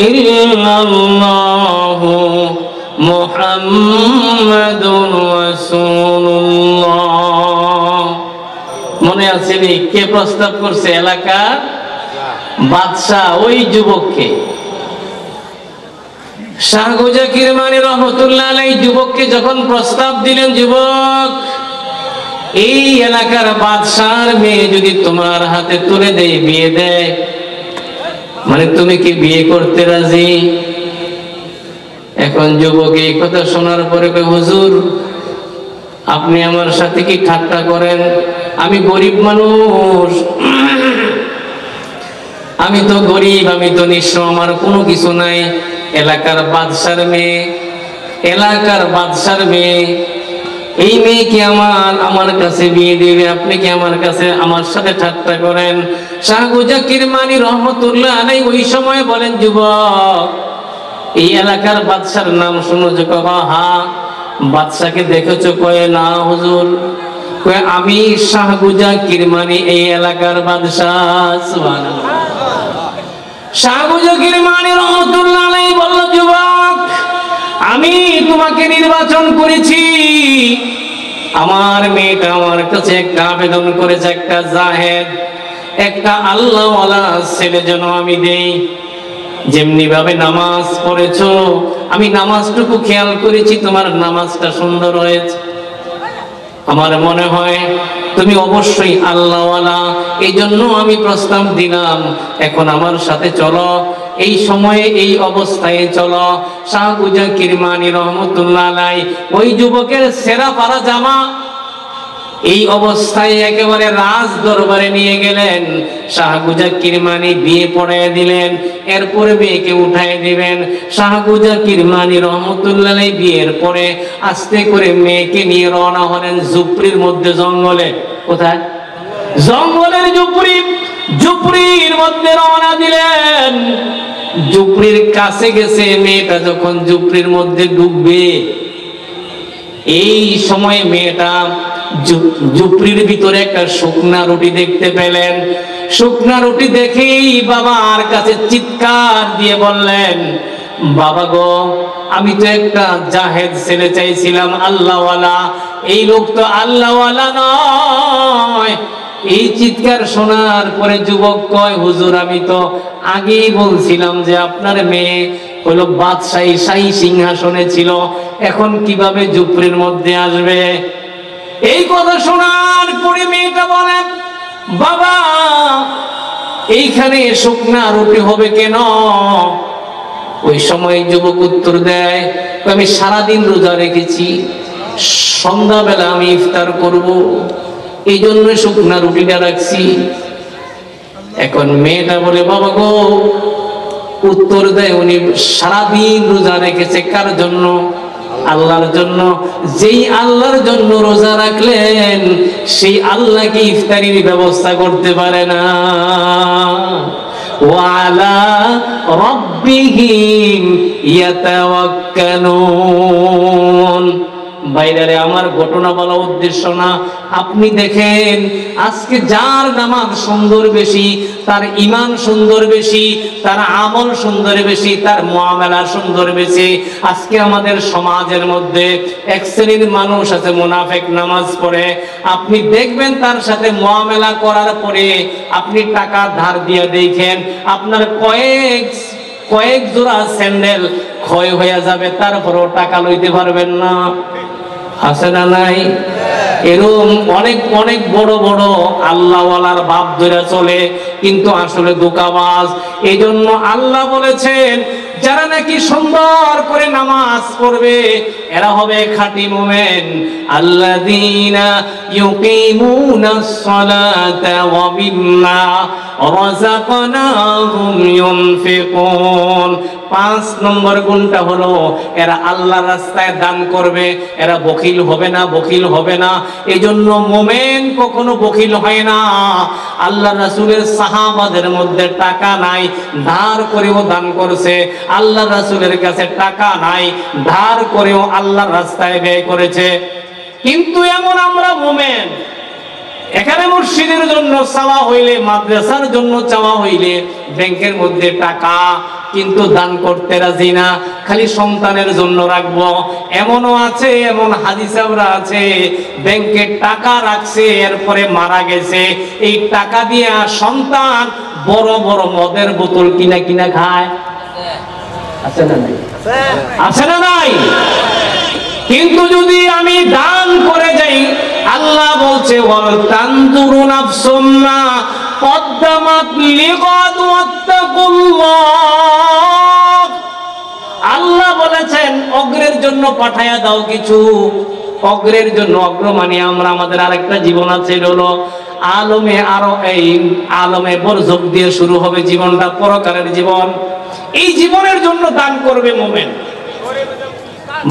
ইল্লাল্লাহ মুহাম্মাদুর রাসূলুল্লাহ। মনে আছে নি কে প্রস্তাব করছে? এলাকার বাদশা ওই যুবককে, শাহ গোজা কিরমানি রহমতুল্লাহ আলাইহি যুবককে যখন প্রস্তাব দিলেন, যুবক এই এলাকার বাদশার মেয়ে যদি তোমার হাতে তুলে দেয়, বিয়ে দেয়, মানে তুমি কি বিয়ে করতে রাজি? এখন যুবক এই কথা শোনার পরে কয়, হুজুর আপনি আমার সাথে কি ঠাট্টা করেন? আমি গরিব মানুষ, আমি তো গরিব, আমি তো নিঃস্ব, আমার কোনো কিছু নাই। এলাকার বাদশার মেয়ে, এলাকার বাদশার মেয়ে, এই মেয়ে কি আমার কাছে বিয়ে দেবে? আপনি কি আমার কাছে আমার সাথে ঠাট্টা করেন? শাহ গোজা কিরমানি রহমতুল্লাহ আলাইহি ওই সময় বলেন, যুবক এই এলাকার বাদশার নাম শুনেছো? হ্যাঁ। বাদশাকে দেখেছো? কয়ে না হুজুর। কয়ে আমি শাহ গোজা কিরমানি, এই এলাকার বাদশাহ। সুবহানাল্লাহ। শাহ গোজা কিরমানি রহমতুল্লাহ আলাইহি বলল, যুবক আমি তোমাকে নির্বাচন করেছি, আমার মেয়েটা আমার কাছে একটা আবেদন করেছে, একটা জাহেদ, একটা আল্লাহওয়ালা ছেলে যেন আমি দেই। যেমনি ভাবে নামাজ পড়েছো, আমি নামাজটুকু খেয়াল করেছি, তোমার নামাজটা সুন্দর হয়েছে, আমার মনে হয় তুমি অবশ্যই আল্লাহওয়ালা, এই জন্য আমি প্রস্তাব দিলাম, এখন আমার সাথে চলো, এই সময়ে এই অবস্থায় চলো। শাহ গোজা কিরমানি রহমতুল্লাহ আলাইহি ওই যুবকের সেরা পারা জামা এই অবস্থায় একেবারে রাজ দরবারে নিয়ে গেলেন। শাহ গোজা কিরমানি বিয়ে পড়ায় দিলেন, এরপরে মেয়েকে উঠায় দিবেন। শাহ গোজা কিরমানি রহমতুল্লাহ আলাইহি বিয়ের পরে আস্তে করে মেয়েকে নিয়ে রওনা হলেন ঝুপড়ির মধ্যে, জঙ্গলে। কোথায়? জঙ্গলের ঝুপড়ি, ঝুপড়ির মধ্যে রওনা দিলেন। ঝুপড়ির কাছে গেছে, মেয়েটা যখন ঝুপড়ির মধ্যে ডুববে, এই সময় মেয়েটা ঝুপড়ির ভিতরে একটা শুকনা রুটি দেখতে পেলেন। শুকনা রুটি দেখেই বাবার কাছে চিৎকার দিয়ে বললেন, বাবা গো, আমি তো একটা জাহেদ ছেলে চাইছিলাম, আল্লাহওয়ালা, এই লোক তো আল্লাহওয়ালা নয়। এই চিৎকার শোনার পরে যুবক কয়, হুজুর আমি তো আগেই বলছিলাম যে আপনার মেয়ে হলো বাদশাহী শাহী সিংহাসনে ছিল, এখন কিভাবে ঝুপড়ির মধ্যে আসবে? এই কথা শোনার পরে মেয়েটা বলে, বাবা এইখানে শুকনা রুটি হবে কেন? ওই সময় যুবক উত্তর দেয়, আমি সারাদিন রোজা রেখেছি, সন্ধ্যাবেলা আমি ইফতার করব, এই জন্য শুকনা রুটিটা রাখছি। এখন মেয়েটা বলে, বাবা গো, উত্তর দেয় উনি সারাদিন রোজা রেখেছে কার জন্য? আল্লাহর জন্য। যেই আল্লাহর জন্য রোজা রাখলেন, সেই আল্লাহ কি ইফতারির ব্যবস্থা করতে পারে না? ওয়ালা রাব্বিহিম ইয়াতাওয়াক্কালুন। বাইরে আমার ঘটনা বলা উদ্দেশ্য না, আপনি দেখেন আজকে যার নামাজ সুন্দর বেশি, তার ঈমান সুন্দর বেশি, তার আমল সুন্দর বেশি, তার মুআমালা সুন্দর বেশি। আজকে আমাদের সমাজের মধ্যে এক শ্রেণীর মানুষ আছে, মুনাফিক, নামাজ পড়ে, আপনি দেখবেন তার সাথে মুআমালা করার পরে আপনি টাকা ধার দিয়ে দেখেন আপনার কয়েক জোড়া স্যান্ডেল ক্ষয় হয়ে যাবে, তারপরেও টাকা লইতে পারবেন না। আছে না নাই? এরকম অনেক অনেক বড় বড় আল্লাহওয়ালার বাপ ধরে চলে, কিন্তু আসলে ধোঁকাবাজ। এই জন্য আল্লাহ বলেছেন, যারা নাকি সুন্দর করে নামাজ পড়বে এরা হবে খাঁটি মুমিন। আল্লাযীনা ইউকিমুনাস সালাতা ওয়া মিম্মা রাযাকনাহুম ইউনফিকুন। 5 নম্বর গুণটা হলো এরা আল্লাহর রাস্তায় দান করবে, এরা বখিল হবে না, বখিল হবে না। এই জন্য মুমিন কখনো বখিল হয় না। আল্লাহ রাসূলের সাহাবাদের মধ্যে টাকা নাই, ধার করেও দান করছে। আল্লাহ রাসূলের কাছে টাকা নাই, ধার করেও আল্লাহর রাস্তায় ব্যয় করেছে। কিন্তু এমন আমরা মুমিন, এখানে মসজিদের জন্য চাওয়া হইলে, মাদ্রাসার জন্য চাওয়া হইলে ব্যাংকের মধ্যে টাকা, কিন্তু দান করতে রাজি না, খালি সন্তানের জন্য রাখবো। এমনও আছে, এমন হাদিস আমরা আছে, ব্যাংকে টাকা রাখছে, এরপরে মারা গেছে। এই টাকা দিয়ে সন্তান বড় বড় মদের বোতল কিনা কিনা খায়। আছে না নাই? আছে না নাই? কিন্তু যদি আমি দান করে যাই, আল্লাহ বলছে ওয়াল তানজুরু নাফসুম মা কদ্দামাত লিগাদ ওয়াত্তাকুল্লাহ। আল্লাহ বলেছেন অগ্রের জন্য পাঠায়া দাও কিছু। অগ্রের জন্য, অগ্র মানে আমরা, আমাদের আরেকটা জীবন আছে, হলো আলমে, আরো এই আলমে বরজখ দিয়ে শুরু হবে জীবনটা, পরকালের জীবন। এই জীবনের জন্য দান করবে মুমিন।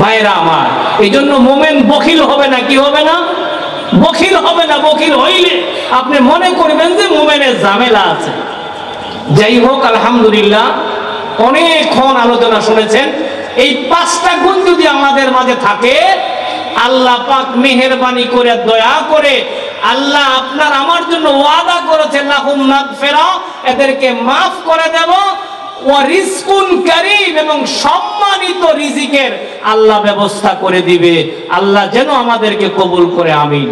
ভাইরা আমার, এই জন্য মুমিন বখিল হবে না। কি হবে না? বখিল হবে না। বখিল হইলে আপনি মনে করবেন যে মুমিনের ঝামেলা আছে। যাই হোক, আলহামদুলিল্লাহ, অনেকক্ষণ আলোচনা শুনেছেন। এই 5টা গুণ যদি আমাদের মাঝে থাকে, আল্লাহ পাক মেহেরবানি করে, দয়া করে, আল্লাহ আপনার আমার জন্য ওয়াদা করেছেন লাহুম মাগফিরা, এদেরকে মাফ করে দেব। ওয়া রিজকুন কারীম, এবং সম্মানিত রিজিকের আল্লাহ ব্যবস্থা করে দিবে। আল্লাহ যেন আমাদেরকে কবুল করে, আমিন।